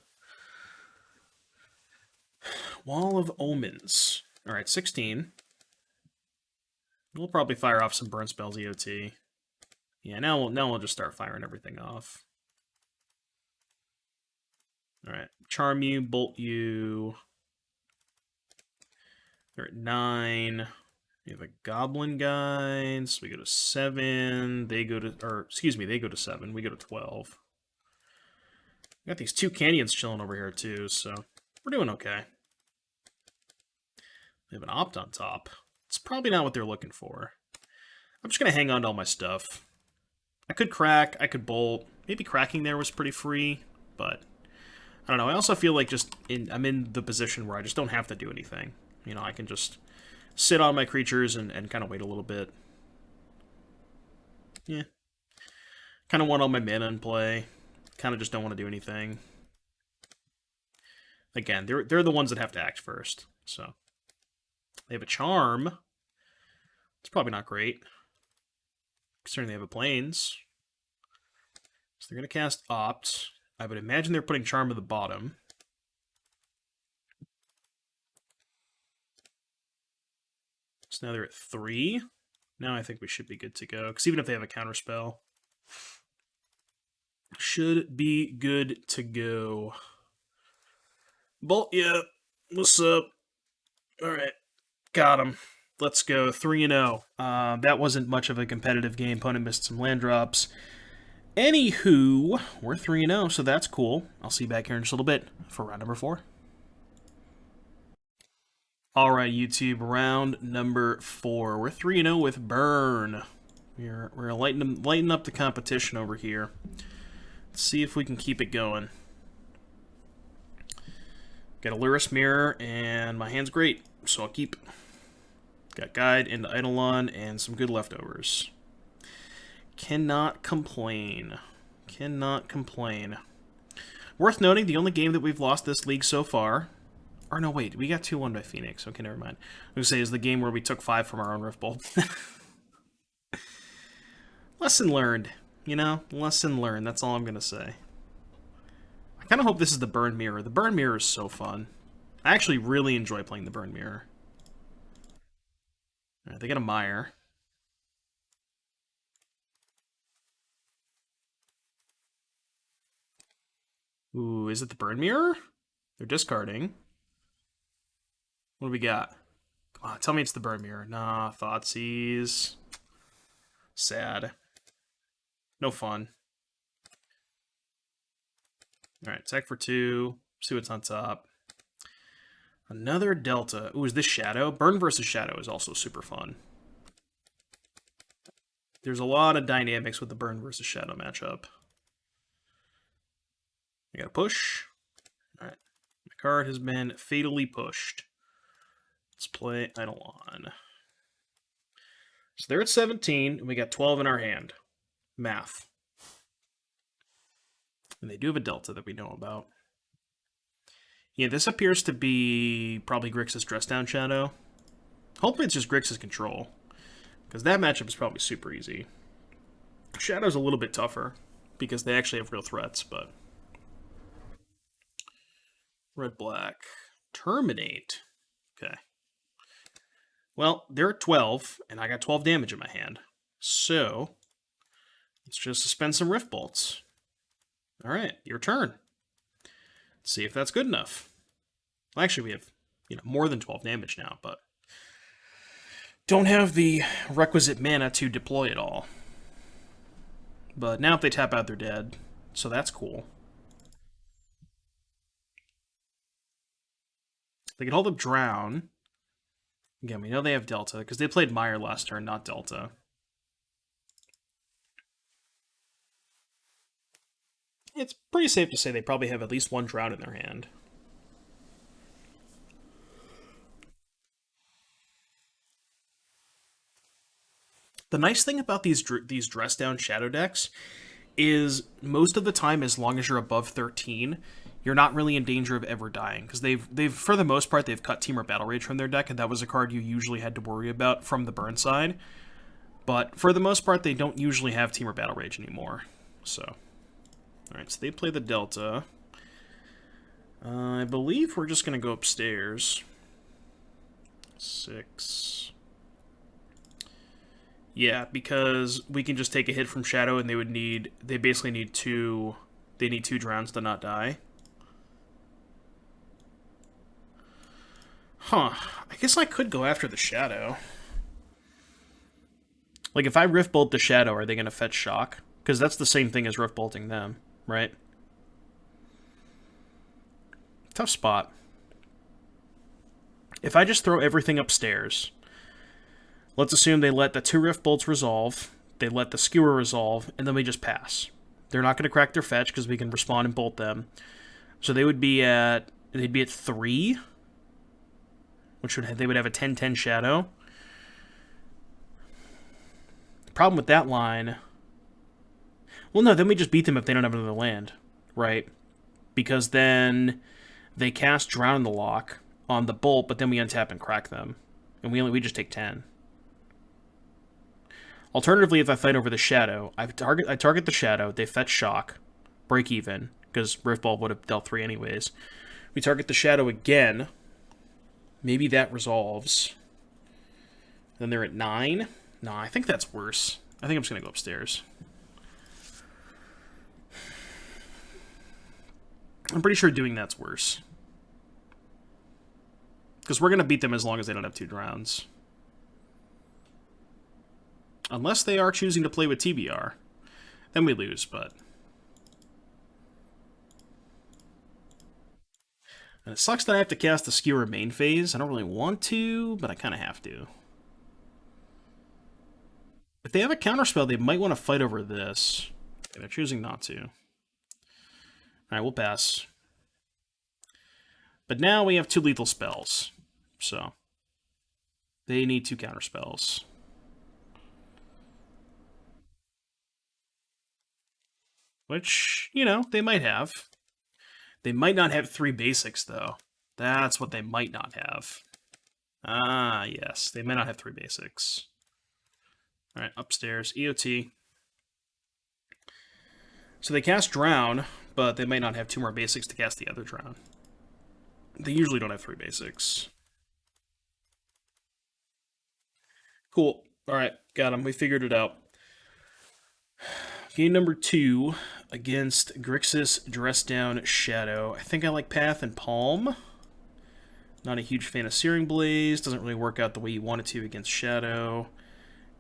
Wall of Omens. All right, 16. We'll probably fire off some burn spells, EOT. Yeah, now we'll just start firing everything off. All right, charm you, bolt you. They're at 9. We have a Goblin guys. We go to 7. They go to, they go to 7. We go to 12. We got these 2 Canyons chilling over here too, so we're doing okay. They have an Opt on top. It's probably not what they're looking for. I'm just gonna hang on to all my stuff. I could crack, I could bolt. Maybe cracking there was pretty free, but I don't know. I also feel like I'm in the position where I just don't have to do anything. You know, I can just sit on my creatures and kind of wait a little bit. Yeah. Kind of want all my mana in play. Kind of just don't want to do anything. Again, they're the ones that have to act first. So they have a charm. It's probably not great, considering they have a plains. So they're going to cast Opt. I would imagine they're putting charm at the bottom. So now they're at 3. Now I think we should be good to go. Because even if they have a counterspell, should be good to go. Bolt, yeah. What's up? Alright. Got him. Let's go. 3-0. That wasn't much of a competitive game. Opponent missed some land drops. Anywho, we're 3-0, so that's cool. I'll see you back here in just a little bit for round number 4. Alright, YouTube, round number 4. We're 3-0 with Burn. We're lighten up the competition over here. Let's see if we can keep it going. Got a Luris Mirror, and my hand's great, so I'll keep. Got Guide into Eidolon, and some good leftovers. Cannot complain. Cannot complain. Worth noting, the only game that we've lost this league so far... Or no, wait, we got 2-1 by Phoenix. Okay, never mind. I was going to say, is the game where we took 5 from our own Rift Bolt. Lesson learned. You know? Lesson learned. That's all I'm going to say. I kind of hope this is the Burn Mirror. The Burn Mirror is so fun. I actually really enjoy playing the Burn Mirror. Alright, they got a Mire. Ooh, is it the Burn Mirror? They're discarding. What do we got? Come on, tell me it's the Burn Mirror. Nah, Thoughtseize. Sad. No fun. Alright, attack for 2. See what's on top. Another Delta. Ooh, is this Shadow? Burn versus Shadow is also super fun. There's a lot of dynamics with the Burn versus Shadow matchup. I got a push. Alright. My card has been fatally pushed. Let's play Eidolon. So they're at 17, and we got 12 in our hand. Math. And they do have a Delta that we know about. Yeah, this appears to be probably Grixis Dress Down Shadow. Hopefully it's just Grixis Control, because that matchup is probably super easy. Shadow's a little bit tougher, because they actually have real threats, but... Red-black. Terminate. Okay. Well, they're at 12, and I got 12 damage in my hand. So, Let's just suspend some Rift Bolts. Alright, your turn. Let's see if that's good enough. Well, actually, we have more than 12 damage now, but don't have the requisite mana to deploy it all. But now if they tap out, they're dead. So that's cool. They can hold up Drown. Again, we know they have Delta, because they played Mire last turn, not Delta. It's pretty safe to say they probably have at least one Drown in their hand. The nice thing about these dress down shadow decks is most of the time, as long as you're above 13, you're not really in danger of ever dying, because they've for the most part they've cut Temur Battle Rage from their deck, and that was a card you usually had to worry about from the burn side. But for the most part, they don't usually have Temur Battle Rage anymore. So, all right, so they play the Delta. I believe we're just gonna go upstairs. 6. Yeah, because we can just take a hit from Shadow, and they basically need two drowns to not die. Huh. I guess I could go after the Shadow. Like, if I Rift Bolt the Shadow, are they going to fetch Shock? Because that's the same thing as Rift Bolting them, right? Tough spot. If I just throw everything upstairs, let's assume they let the 2 Rift Bolts resolve, they let the Skewer resolve, and then we just pass. They're not going to crack their fetch because we can respond and bolt them. So they'd be at 3, they would have a 10-10 Shadow. The problem with that line... Well, no, then we just beat them if they don't have another land, right? Because then they cast Drown in the Lock on the bolt, but then we untap and crack them. And we just take 10. Alternatively, if I fight over the Shadow, I target the Shadow, they fetch Shock, break even, because Rift Bolt would have dealt 3 anyways. We target the Shadow again. Maybe that resolves. Then they're at 9. No, I think that's worse. I think I'm just going to go upstairs. I'm pretty sure doing that's worse. Because we're going to beat them as long as they don't have 2 drowns. Unless they are choosing to play with TBR. Then we lose, but... And it sucks that I have to cast the Skewer main phase. I don't really want to, but I kind of have to. If they have a counterspell, they might want to fight over this. Okay, they're choosing not to. Alright, we'll pass. But now we have 2 lethal spells. So, they need 2 counterspells. Which, they might have. They might not have 3 basics, though. That's what they might not have. Ah, yes. They might not have 3 basics. Alright, upstairs. EOT. So they cast Drown, but they might not have 2 more basics to cast the other Drown. They usually don't have 3 basics. Cool. Alright, got him. We figured it out. Game number 2 against Grixis Dress Down Shadow. I think I like Path and Palm. Not a huge fan of Searing Blaze. Doesn't really work out the way you want it to against Shadow.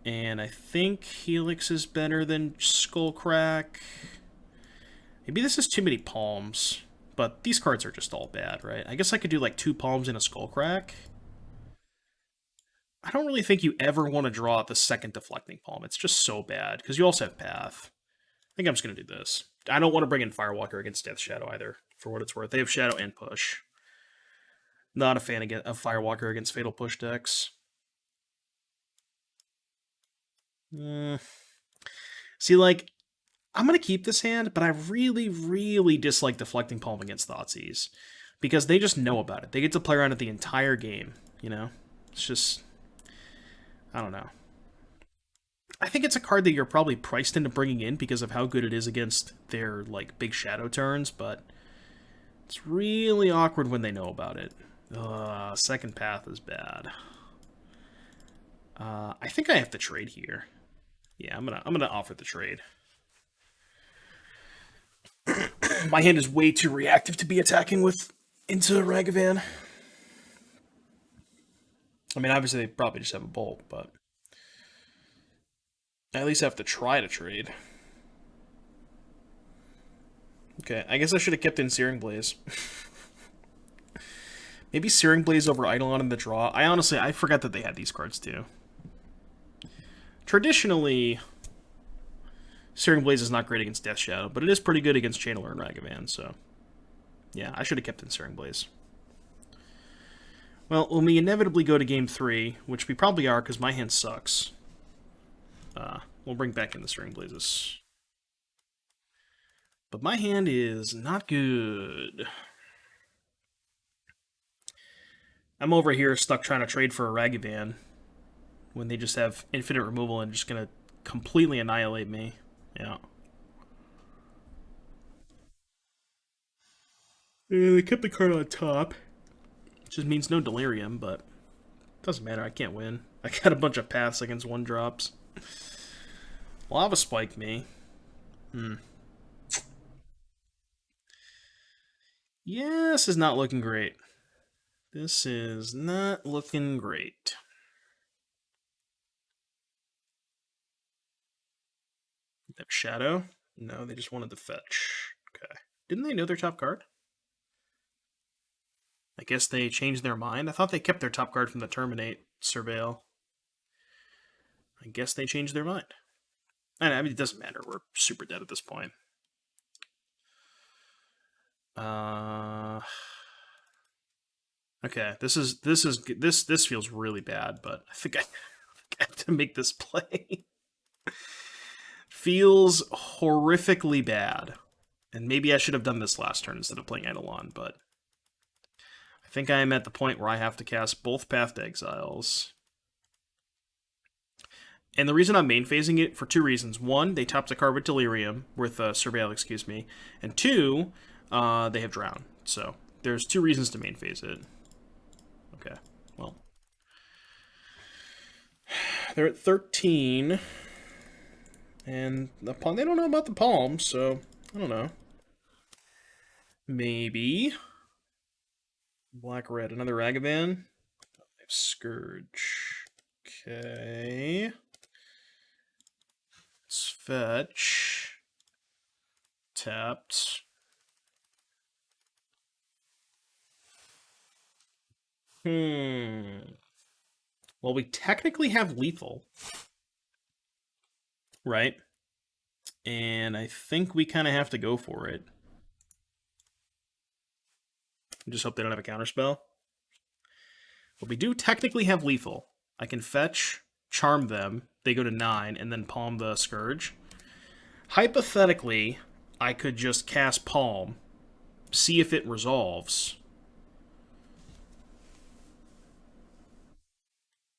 And I think Helix is better than Skullcrack. Maybe this is too many Palms. But these cards are just all bad, right? I guess I could do like 2 Palms and a Skullcrack. I don't really think you ever want to draw the second Deflecting Palm. It's just so bad, because you also have Path. I think I'm just going to do this. I don't want to bring in Firewalker against Death Shadow either, for what it's worth. They have Shadow and Push. Not a fan of Firewalker against Fatal Push decks. See, like, I'm going to keep this hand, but I really, really dislike Deflecting Palm against Thoughtseize. Because they just know about it. They get to play around it the entire game, It's just... I don't know. I think it's a card that you're probably priced into bringing in because of how good it is against their, like, big Shadow turns, but it's really awkward when they know about it. Second Path is bad. I think I have to trade here. Yeah, I'm gonna offer the trade. My hand is way too reactive to be attacking with into Ragavan. I mean, obviously they probably just have a bolt, but I at least have to try to trade. Okay, I guess I should have kept in Searing Blaze. Maybe Searing Blaze over Eidolon in the draw. I forgot that they had these cards too. Traditionally, Searing Blaze is not great against Death Shadow, but it is pretty good against Channeler and Ragavan, so... Yeah, I should have kept in Searing Blaze. Well, when we inevitably go to Game 3, which we probably are because my hand sucks, we'll bring back in the Searing Blazes. But my hand is not good. I'm over here stuck trying to trade for a Ragavan when they just have infinite removal and just going to completely annihilate me. Yeah. They kept the card on top. Just means no Delirium, but doesn't matter. I can't win. I got a bunch of paths against 1-drops. Lava Spike me. Yeah, this is not looking great. This is not looking great. They have Shadow? No, they just wanted to fetch. Okay. Didn't they know their top card? I guess they changed their mind. I thought they kept their top card from the Terminate Surveil. I guess they changed their mind. I mean, it doesn't matter. We're super dead at this point. Okay, this feels really bad, but I think I have to make this play. Feels horrifically bad. And maybe I should have done this last turn instead of playing Eidolon, but I think I am at the point where I have to cast both Path to Exiles. And the reason I'm main phasing it for two reasons. One, they topped the card with Delirium, with Surveil, excuse me. And two, they have Drown. So there's two reasons to main phase it. Okay, well. They're at 13. And they don't know about the palm, so I don't know. Maybe. Black-red, another Ragavan. Scourge. Okay. Let's fetch. Tapped. Well, we technically have lethal. Right? And I think we kind of have to go for it. Just hope they don't have a counterspell. But we do technically have lethal. I can fetch, charm them, they go to 9, and then palm the Scourge. Hypothetically, I could just cast Palm, see if it resolves.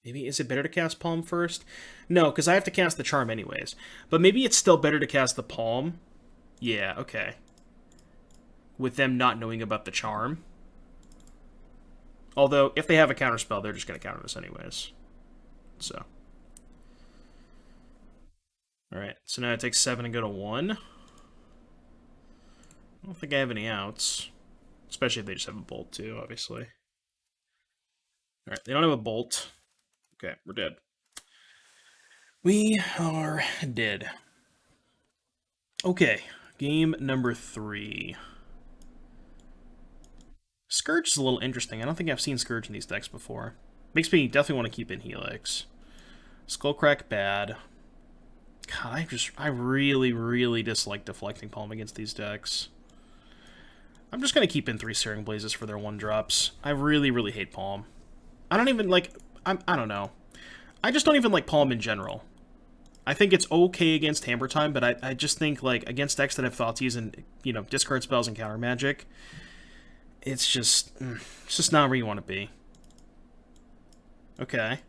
Maybe, is it better to cast Palm first? No, because I have to cast the Charm anyways. But maybe it's still better to cast the Palm. Yeah, okay. With them not knowing about the Charm. Although, if they have a counterspell, they're just going to counter this anyways. So. Alright, so now I take 7 and go to 1. I don't think I have any outs. Especially if they just have a bolt too, obviously. Alright, they don't have a bolt. Okay, we're dead. We are dead. Okay, game number 3. Scourge is a little interesting. I don't think I've seen Scourge in these decks before. Makes me definitely want to keep in Helix. Skullcrack, bad. God, I really, really dislike deflecting Palm against these decks. I'm just going to keep in 3 Searing Blazes for their 1-drops. I really, really hate Palm. I don't even like... I don't know. I just don't even like Palm in general. I think it's okay against Hammer Time, but I just think, like, against decks that have Thoughtseize and, you know, discard spells and counter magic, it's just not where you want to be. Okay.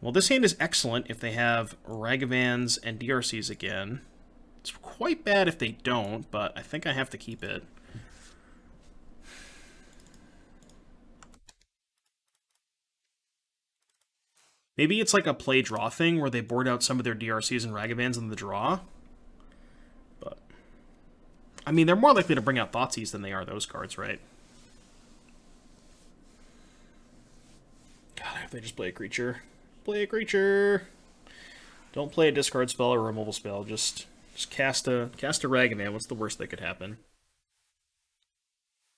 Well, this hand is excellent if they have Ragavans and DRCs again. It's quite bad if they don't, but I think I have to keep it. Maybe it's like a play-draw thing where they board out some of their DRCs and Ragavans in the draw. But I mean, they're more likely to bring out Thoughtseize than they are those cards, right? God, if they just play a creature. Play a creature! Don't play a discard spell or a removal spell. Just cast a Ragavan. What's the worst that could happen?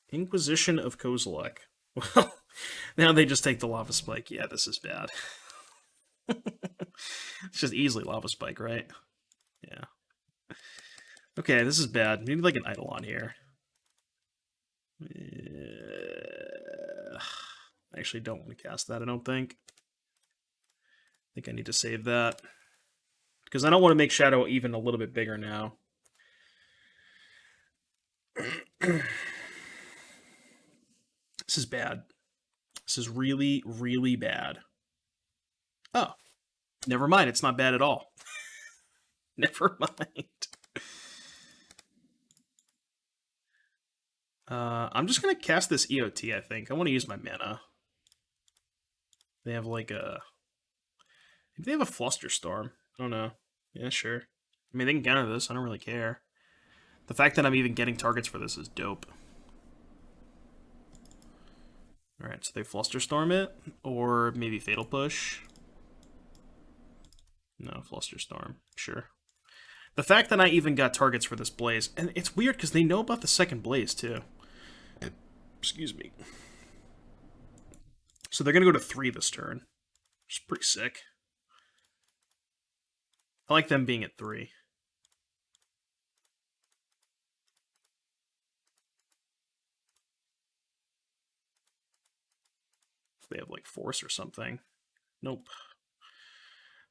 Inquisition of Kozilek. Well, now they just take the Lava Spike. Yeah, this is bad. It's just easily Lava Spike, right? Yeah. Okay, this is bad. Maybe like an Eidolon here. I actually don't want to cast that, I don't think. I think I need to save that. Because I don't want to make Shadow even a little bit bigger now. This is bad. This is really, really bad. Oh. Never mind, it's not bad at all. Never mind. I'm just going to cast this EOT, I think. I want to use my mana. They have like a... Maybe they have a Flusterstorm. I don't know. Yeah, sure. I mean, they can counter this. I don't really care. The fact that I'm even getting targets for this is dope. Alright, so they Flusterstorm it? Or maybe Fatal Push? No, Flusterstorm. Sure. The fact that I even got targets for this Blaze... And it's weird because they know about the second Blaze, too. Excuse me. So they're going to go to 3 this turn. Which is pretty sick. I like them being at 3. If they have like Force or something. Nope.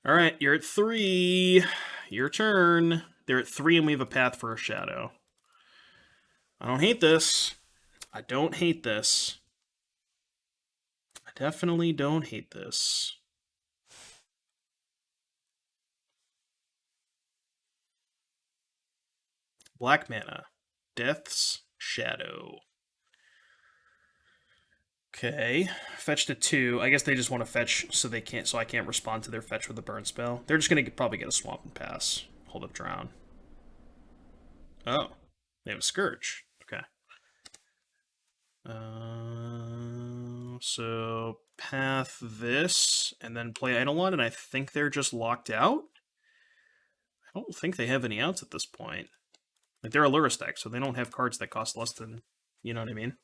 Alright, you're at 3. Your turn. They're at 3 and we have a path for a Shadow. I don't hate this. I don't hate this. I definitely don't hate this. Black mana. Death's Shadow. Okay. Fetch to 2. I guess they just want to fetch so they can't, so I can't respond to their fetch with a burn spell. They're just gonna probably get a swamp and pass. Hold up drown. Oh. They have a Scourge. Okay. So path this and then play Eidolon, and I think they're just locked out. I don't think they have any outs at this point. Like, they're a Lura stack, so they don't have cards that cost less than, you know what I mean?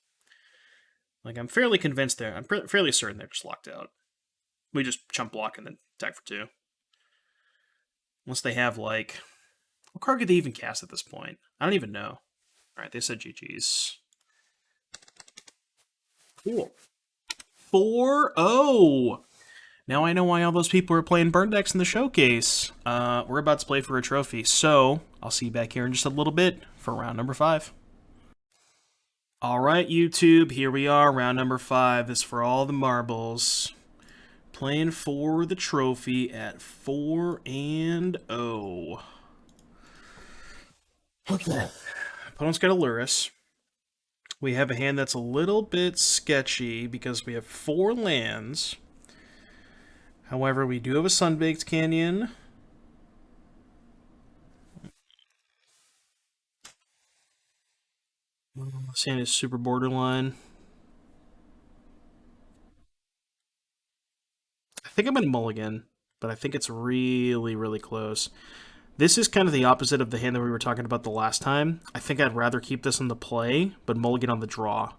Like, I'm fairly convinced I'm fairly certain they're just locked out. We just chump block and then attack for 2. Unless they have, like... What card could they even cast at this point? I don't even know. Alright, they said GG's. Cool. 4-0! Now I know why all those people are playing burn decks in the showcase. We're about to play for a trophy, so I'll see you back here in just a little bit for round number 5. Alright, YouTube, here we are, round number 5. This is for all the marbles. Playing for the trophy at 4-0. Okay. Opponent's got a Lurrus. We have a hand that's a little bit sketchy because we have 4 lands. However, we do have a Sunbaked Canyon. This hand is super borderline. I think I'm going to mulligan, but I think it's really, really close. This is kind of the opposite of the hand that we were talking about the last time. I think I'd rather keep this in the play, but mulligan on the draw.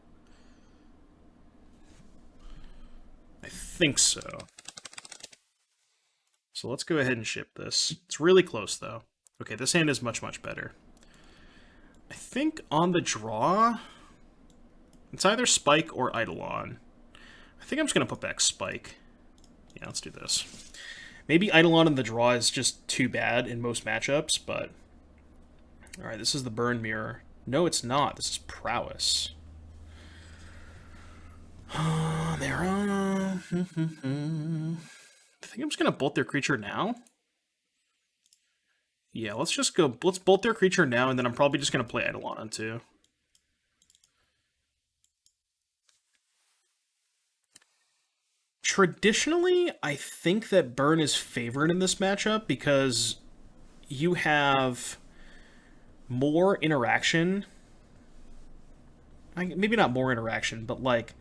I think so. So let's go ahead and ship this. It's really close, though. Okay, this hand is much, much better. I think on the draw, it's either Spike or Eidolon. I think I'm just going to put back Spike. Yeah, let's do this. Maybe Eidolon on the draw is just too bad in most matchups, but... Alright, this is the Burn Mirror. No, it's not. This is Prowess. There are... I think I'm just going to bolt their creature now. Yeah, let's just go... Let's bolt their creature now, and then I'm probably just going to play Eidolon on 2. Traditionally, I think that Burn is favored in this matchup because you have more interaction. Maybe not more interaction, but like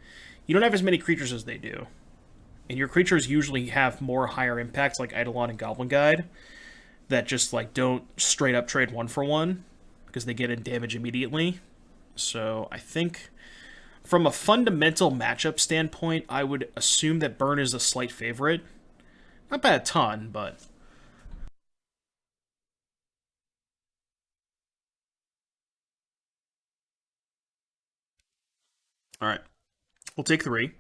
you don't have as many creatures as they do, and your creatures usually have more higher impacts, like Eidolon and Goblin Guide, that just like don't straight up trade 1-for-1 because they get in damage immediately. So I think from a fundamental matchup standpoint, I would assume that Burn is a slight favorite. Not by a ton, but all right. We'll take 3,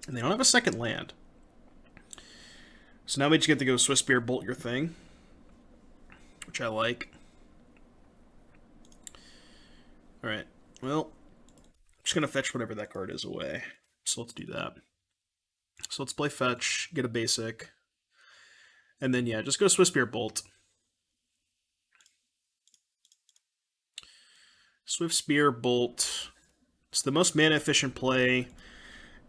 and they don't have a second land. So now we just get to go Swiss Spear Bolt your thing, which I like. All right. Well, I'm just gonna fetch whatever that card is away. So let's do that. So let's play fetch, get a basic, and then yeah, just go Swiss Spear Bolt. Swift Spear Bolt. It's the most mana efficient play,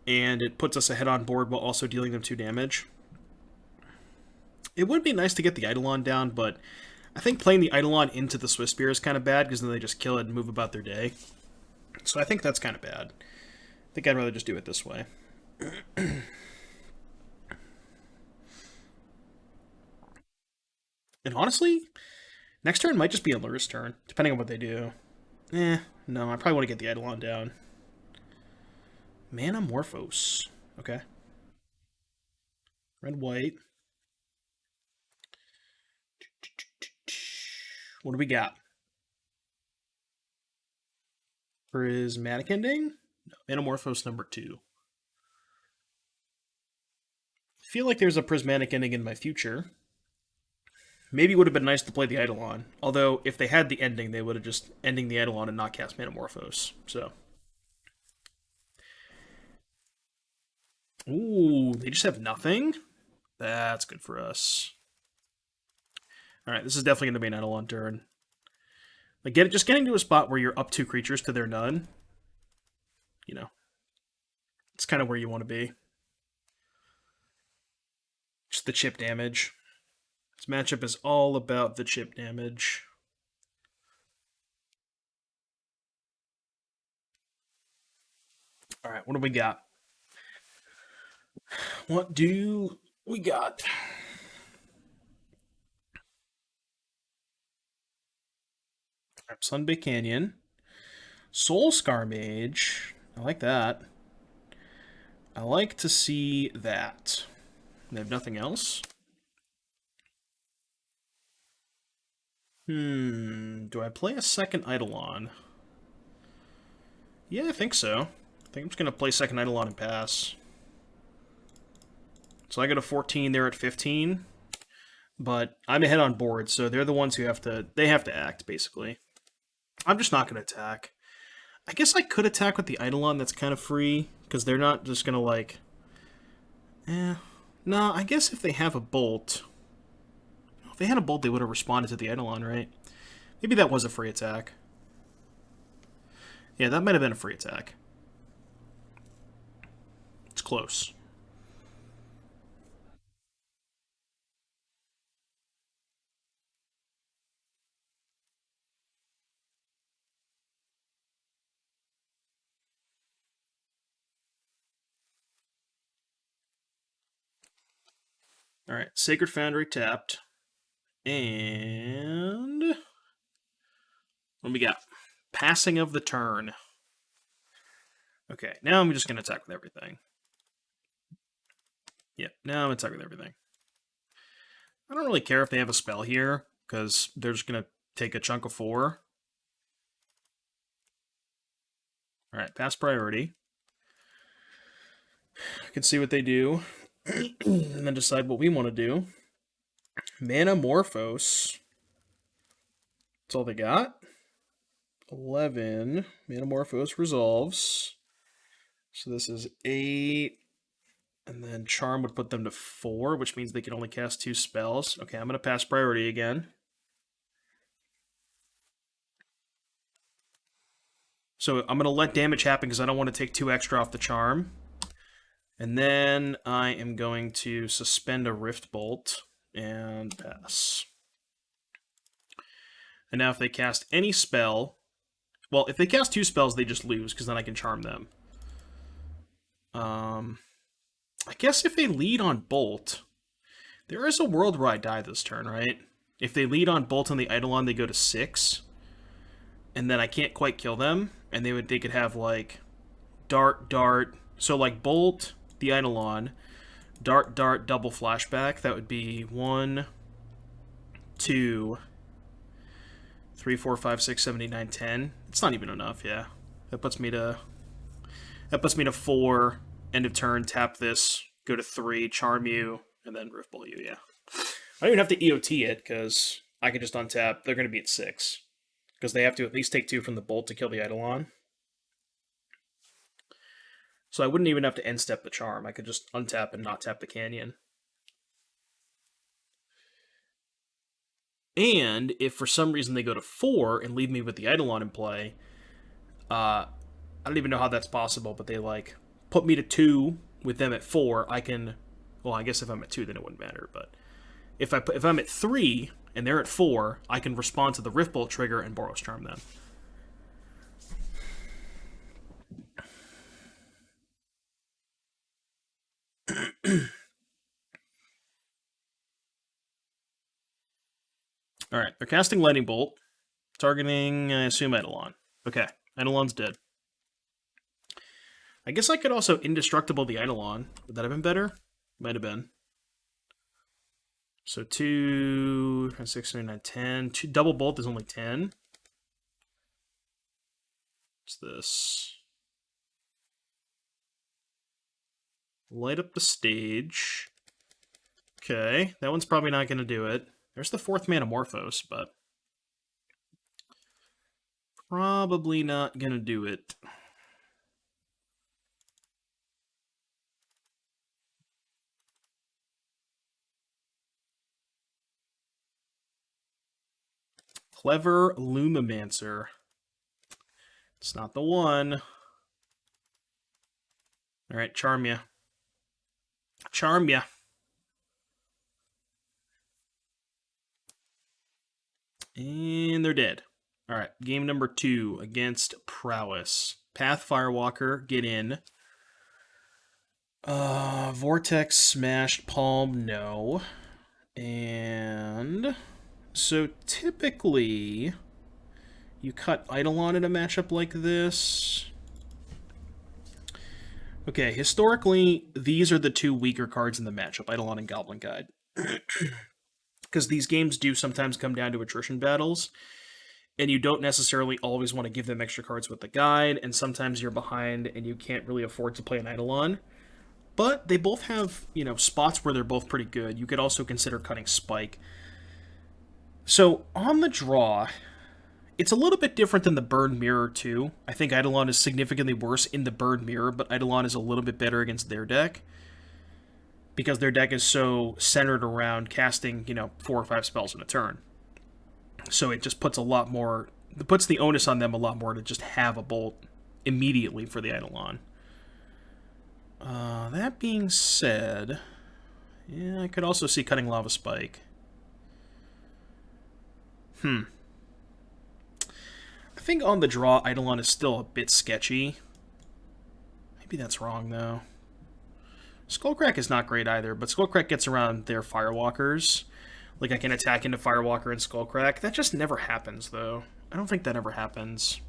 and it puts us ahead on board while also dealing them 2 damage. It would be nice to get the Eidolon down, but I think playing the Eidolon into the Swift Spear is kind of bad because then they just kill it and move about their day. So I think that's kind of bad. I think I'd rather just do it this way. And honestly, next turn might just be Allura's turn, depending on what they do. No, I probably want to get the Eidolon down. Manamorphose. Okay. Red, white. What do we got? Prismatic Ending? No, Manamorphose number 2. I feel like there's a Prismatic Ending in my future. Maybe it would have been nice to play the Eidolon. Although, if they had the ending, they would have just ending the Eidolon and not cast Manamorphose. So. Ooh, they just have nothing? That's good for us. Alright, this is definitely going to be an Eidolon turn. Like, just getting to a spot where you're up 2 creatures to their none. You know. It's kind of where you want to be. Just the chip damage. This matchup is all about the chip damage. Alright, what do we got? What do we got? Sunbay Canyon. Soul Scar Mage. I like that. I like to see that. They have nothing else. Do I play a second Eidolon? Yeah, I think so. I think I'm just going to play second Eidolon and pass. So I go to 14, they're at 15. But I'm ahead on board, so they're the ones who have to act, basically. I'm just not going to attack. I guess I could attack with the Eidolon that's kind of free, because they're not just going to, like... No, I guess if they have a bolt... If they had a bolt, they would have responded to the Eidolon, right? Maybe that was a free attack. Yeah, that might have been a free attack. It's close. Alright, Sacred Foundry tapped. And... what do we got? Passing of the turn. Okay, now I'm just going to attack with everything. Yep, now I'm attack with everything. I don't really care if they have a spell here, because they're just going to take a chunk of 4. Alright, pass priority. I can see what they do, and then decide what we want to do. Manamorphose. That's all they got. 11. Manamorphose resolves. So this is 8. And then Charm would put them to 4, which means they can only cast 2 spells. Okay, I'm going to pass priority again. So I'm going to let damage happen because I don't want to take 2 extra off the Charm. And then I am going to suspend a Rift Bolt and pass. And now if they cast any spell... Well, if they cast 2 spells, they just lose, because then I can charm them. I guess if they lead on Bolt... There is a world where I die this turn, right? If they lead on Bolt on the Eidolon, they go to 6. And then I can't quite kill them. And they could have, like, Dart, Dart. So, like, Bolt, the Eidolon, Dart, Dart, double flashback. That would be 1, 2, 3, 4, 5, 6, 7, 8, 9, 10. It's not even enough, yeah. That puts me to 4. End of turn, tap this, go to 3, charm you, and then Rift Bolt you, yeah. I don't even have to EOT it, because I can just untap. They're going to be at 6. Because they have to at least take 2 from the Bolt to kill the Eidolon. So I wouldn't even have to end step the charm. I could just untap and not tap the Canyon. And if for some reason they go to 4 and leave me with the Eidolon in play, I don't even know how that's possible, but they, like, put me to 2 with them at 4, I can... Well, I guess if I'm at 2, then it wouldn't matter, but... If I'm at 3, and they're at 4, I can respond to the Rift Bolt trigger and Boros Charm them. Alright, they're casting Lightning Bolt. Targeting, I assume, Eidolon. Okay, Eidolon's dead. I guess I could also Indestructible the Eidolon. Would that have been better? Might have been. So 2, 6, 9, 10. 2, double Bolt is only 10. What's this? Light up the stage. Okay, that one's probably not going to do it. There's the 4th Manamorphose, but... Probably not going to do it. Clever Lumimancer. It's not the one. Alright, charm ya. Charm ya. And they're dead. Alright, game number 2 against Prowess. Path Firewalker, get in. Vortex smashed Palm, no. And... So typically, you cut Eidolon in a matchup like this. Okay, historically, these are the 2 weaker cards in the matchup, Eidolon and Goblin Guide. Because these games do sometimes come down to attrition battles, and you don't necessarily always want to give them extra cards with the guide, and sometimes you're behind and you can't really afford to play an Eidolon. But they both have, you know, spots where they're both pretty good. You could also consider cutting Spike. So, on the draw, it's a little bit different than the Burned Mirror, too. I think Eidolon is significantly worse in the Burned Mirror, but Eidolon is a little bit better against their deck. Because their deck is so centered around casting, 4 or 5 spells in a turn. So it just puts a lot more... It puts the onus on them a lot more to just have a Bolt immediately for the Eidolon. That being said... Yeah, I could also see cutting Lava Spike. I think on the draw, Eidolon is still a bit sketchy. Maybe that's wrong, though. Skullcrack is not great either, but Skullcrack gets around their Firewalkers. Like, I can attack into Firewalker and Skullcrack. That just never happens, though. I don't think that ever happens.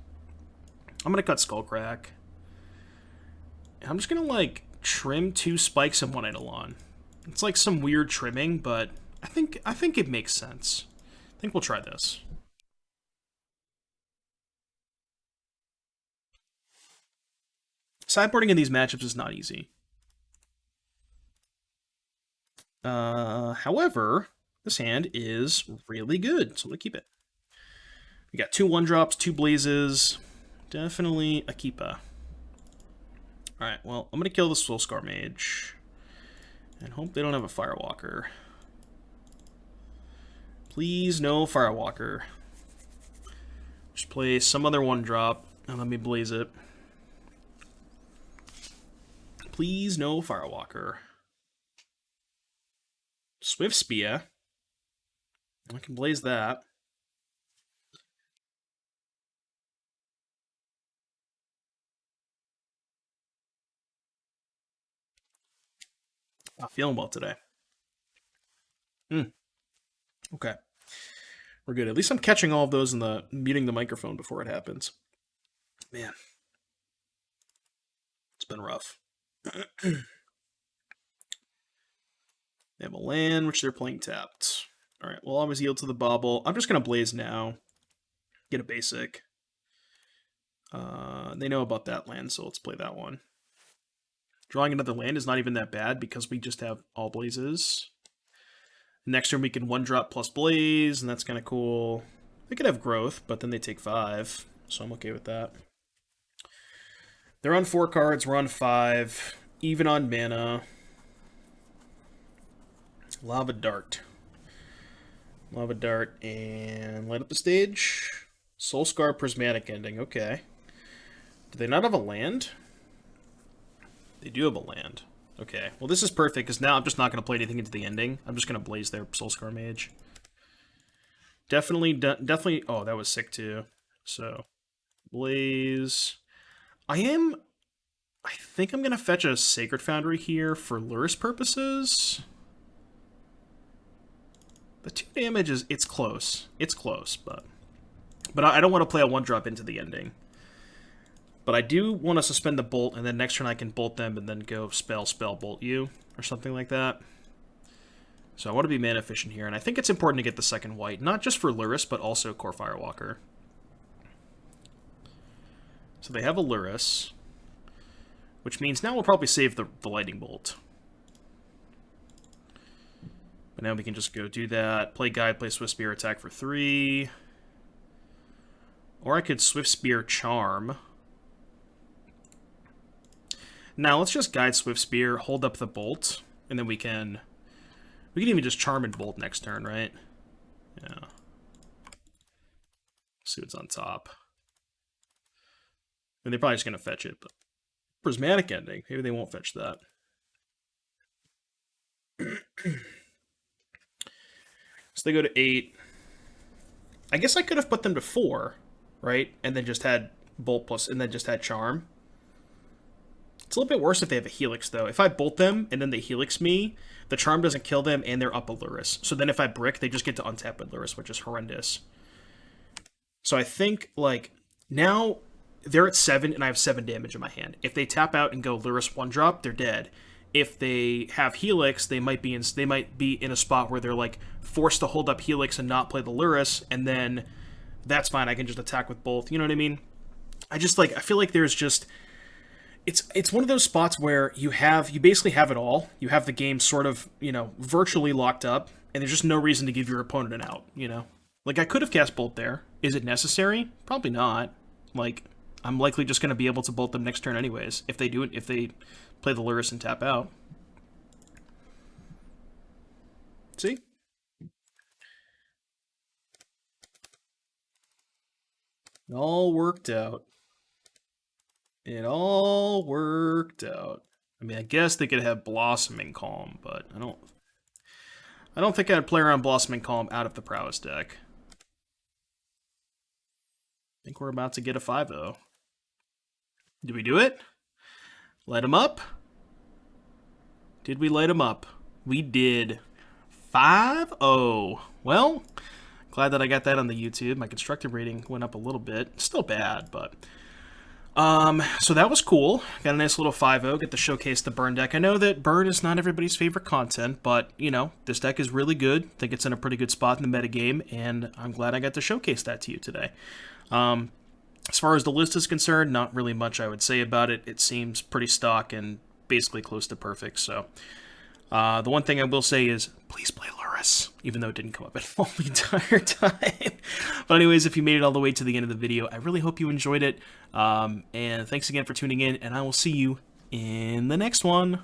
I'm gonna cut Skullcrack. I'm just gonna, like, trim 2 spikes and 1 Eidolon. It's like some weird trimming, but I think it makes sense. I think we'll try this. Sideboarding in these matchups is not easy. However, this hand is really good, so I'm going to keep it. We got 2 1-drops, 2 Blazes. Definitely a keeper. Alright, well, I'm going to kill the Soulscar Mage. And hope they don't have a Firewalker. Please, no Firewalker. Just play some other 1-drop, and let me blaze it. Please, no Firewalker. Swift Spear. I can blaze that. Not feeling well today. Okay. We're good. At least I'm catching all of those in the muting the microphone before it happens. Man, it's been rough. They have a land, which they're playing tapped. All right, we'll always yield to the bauble. I'm just going to blaze now. Get a basic. They know about that land, so let's play that one. Drawing another land is not even that bad because we just have all blazes. Next turn we can 1-drop plus blaze, and that's kind of cool. They could have growth, but then they take 5, so I'm okay with that. They're on 4 cards, we're on 5. Even on mana. Lava Dart. Lava Dart, and light up the stage. Soulscar Prismatic Ending, okay. Do they not have a land? They do have a land. Okay, well this is perfect, because now I'm just not going to play anything into the ending. I'm just going to blaze their Soulscar Mage. Definitely, oh, that was sick too. So, blaze. I think I'm going to fetch a Sacred Foundry here for Lurrus purposes. The 2 damage is, it's close. It's close, but I don't want to play a 1-drop into the ending. But I do want to suspend the bolt, and then next turn I can bolt them and then go spell, bolt you, or something like that. So I want to be mana efficient here, and I think it's important to get the second white, not just for Lurrus, but also Core Firewalker. So they have a Lurrus, which means now we'll probably save the Lightning Bolt. But now we can just go do that, play Guide, play Swift Spear, attack for 3. Or I could Swift Spear Charm. Now let's just Guide Swift Spear, hold up the bolt, and then we can even just Charm and Bolt next turn, right? Yeah. See what's on top. And they're probably just gonna fetch it, but Prismatic Ending, maybe they won't fetch that. So they go to 8. I guess I could have put them to 4, right? And then just had Bolt plus, and then just had Charm. It's a little bit worse if they have a Helix, though. If I bolt them, and then they Helix me, the Charm doesn't kill them, and they're up a Lurrus. So then if I brick, they just get to untap with Lurrus, which is horrendous. So I think, like, now they're at 7, and I have 7 damage in my hand. If they tap out and go Lurrus 1-drop, they're dead. If they have Helix, they might be in a spot where they're, like, forced to hold up Helix and not play the Lurrus, and then that's fine. I can just attack with both. You know what I mean? I feel like there's just... It's one of those spots where you basically have it all. You have the game sort of, virtually locked up, and there's just no reason to give your opponent an out, Like, I could have cast Bolt there. Is it necessary? Probably not. Like, I'm likely just going to be able to bolt them next turn anyways, if they play the Lurrus and tap out. See? It all worked out. It all worked out. I mean, I guess they could have Blossoming Calm, but I don't think I'd play around Blossoming Calm out of the Prowess deck. I think we're about to get a 5-0. Did we do it? Light him up? Did we light him up? We did. 5-0. Well, glad that I got that on the YouTube. My constructive rating went up a little bit. Still bad, but... so that was cool. Got a nice little 5-0, get to showcase the Burn deck. I know that Burn is not everybody's favorite content, but, this deck is really good. I think it's in a pretty good spot in the metagame, and I'm glad I got to showcase that to you today. As far as the list is concerned, not really much I would say about it. It seems pretty stock and basically close to perfect, so... the one thing I will say is, please play Lurrus, even though it didn't come up at all the entire time. But anyways, if you made it all the way to the end of the video, I really hope you enjoyed it. And thanks again for tuning in, and I will see you in the next one.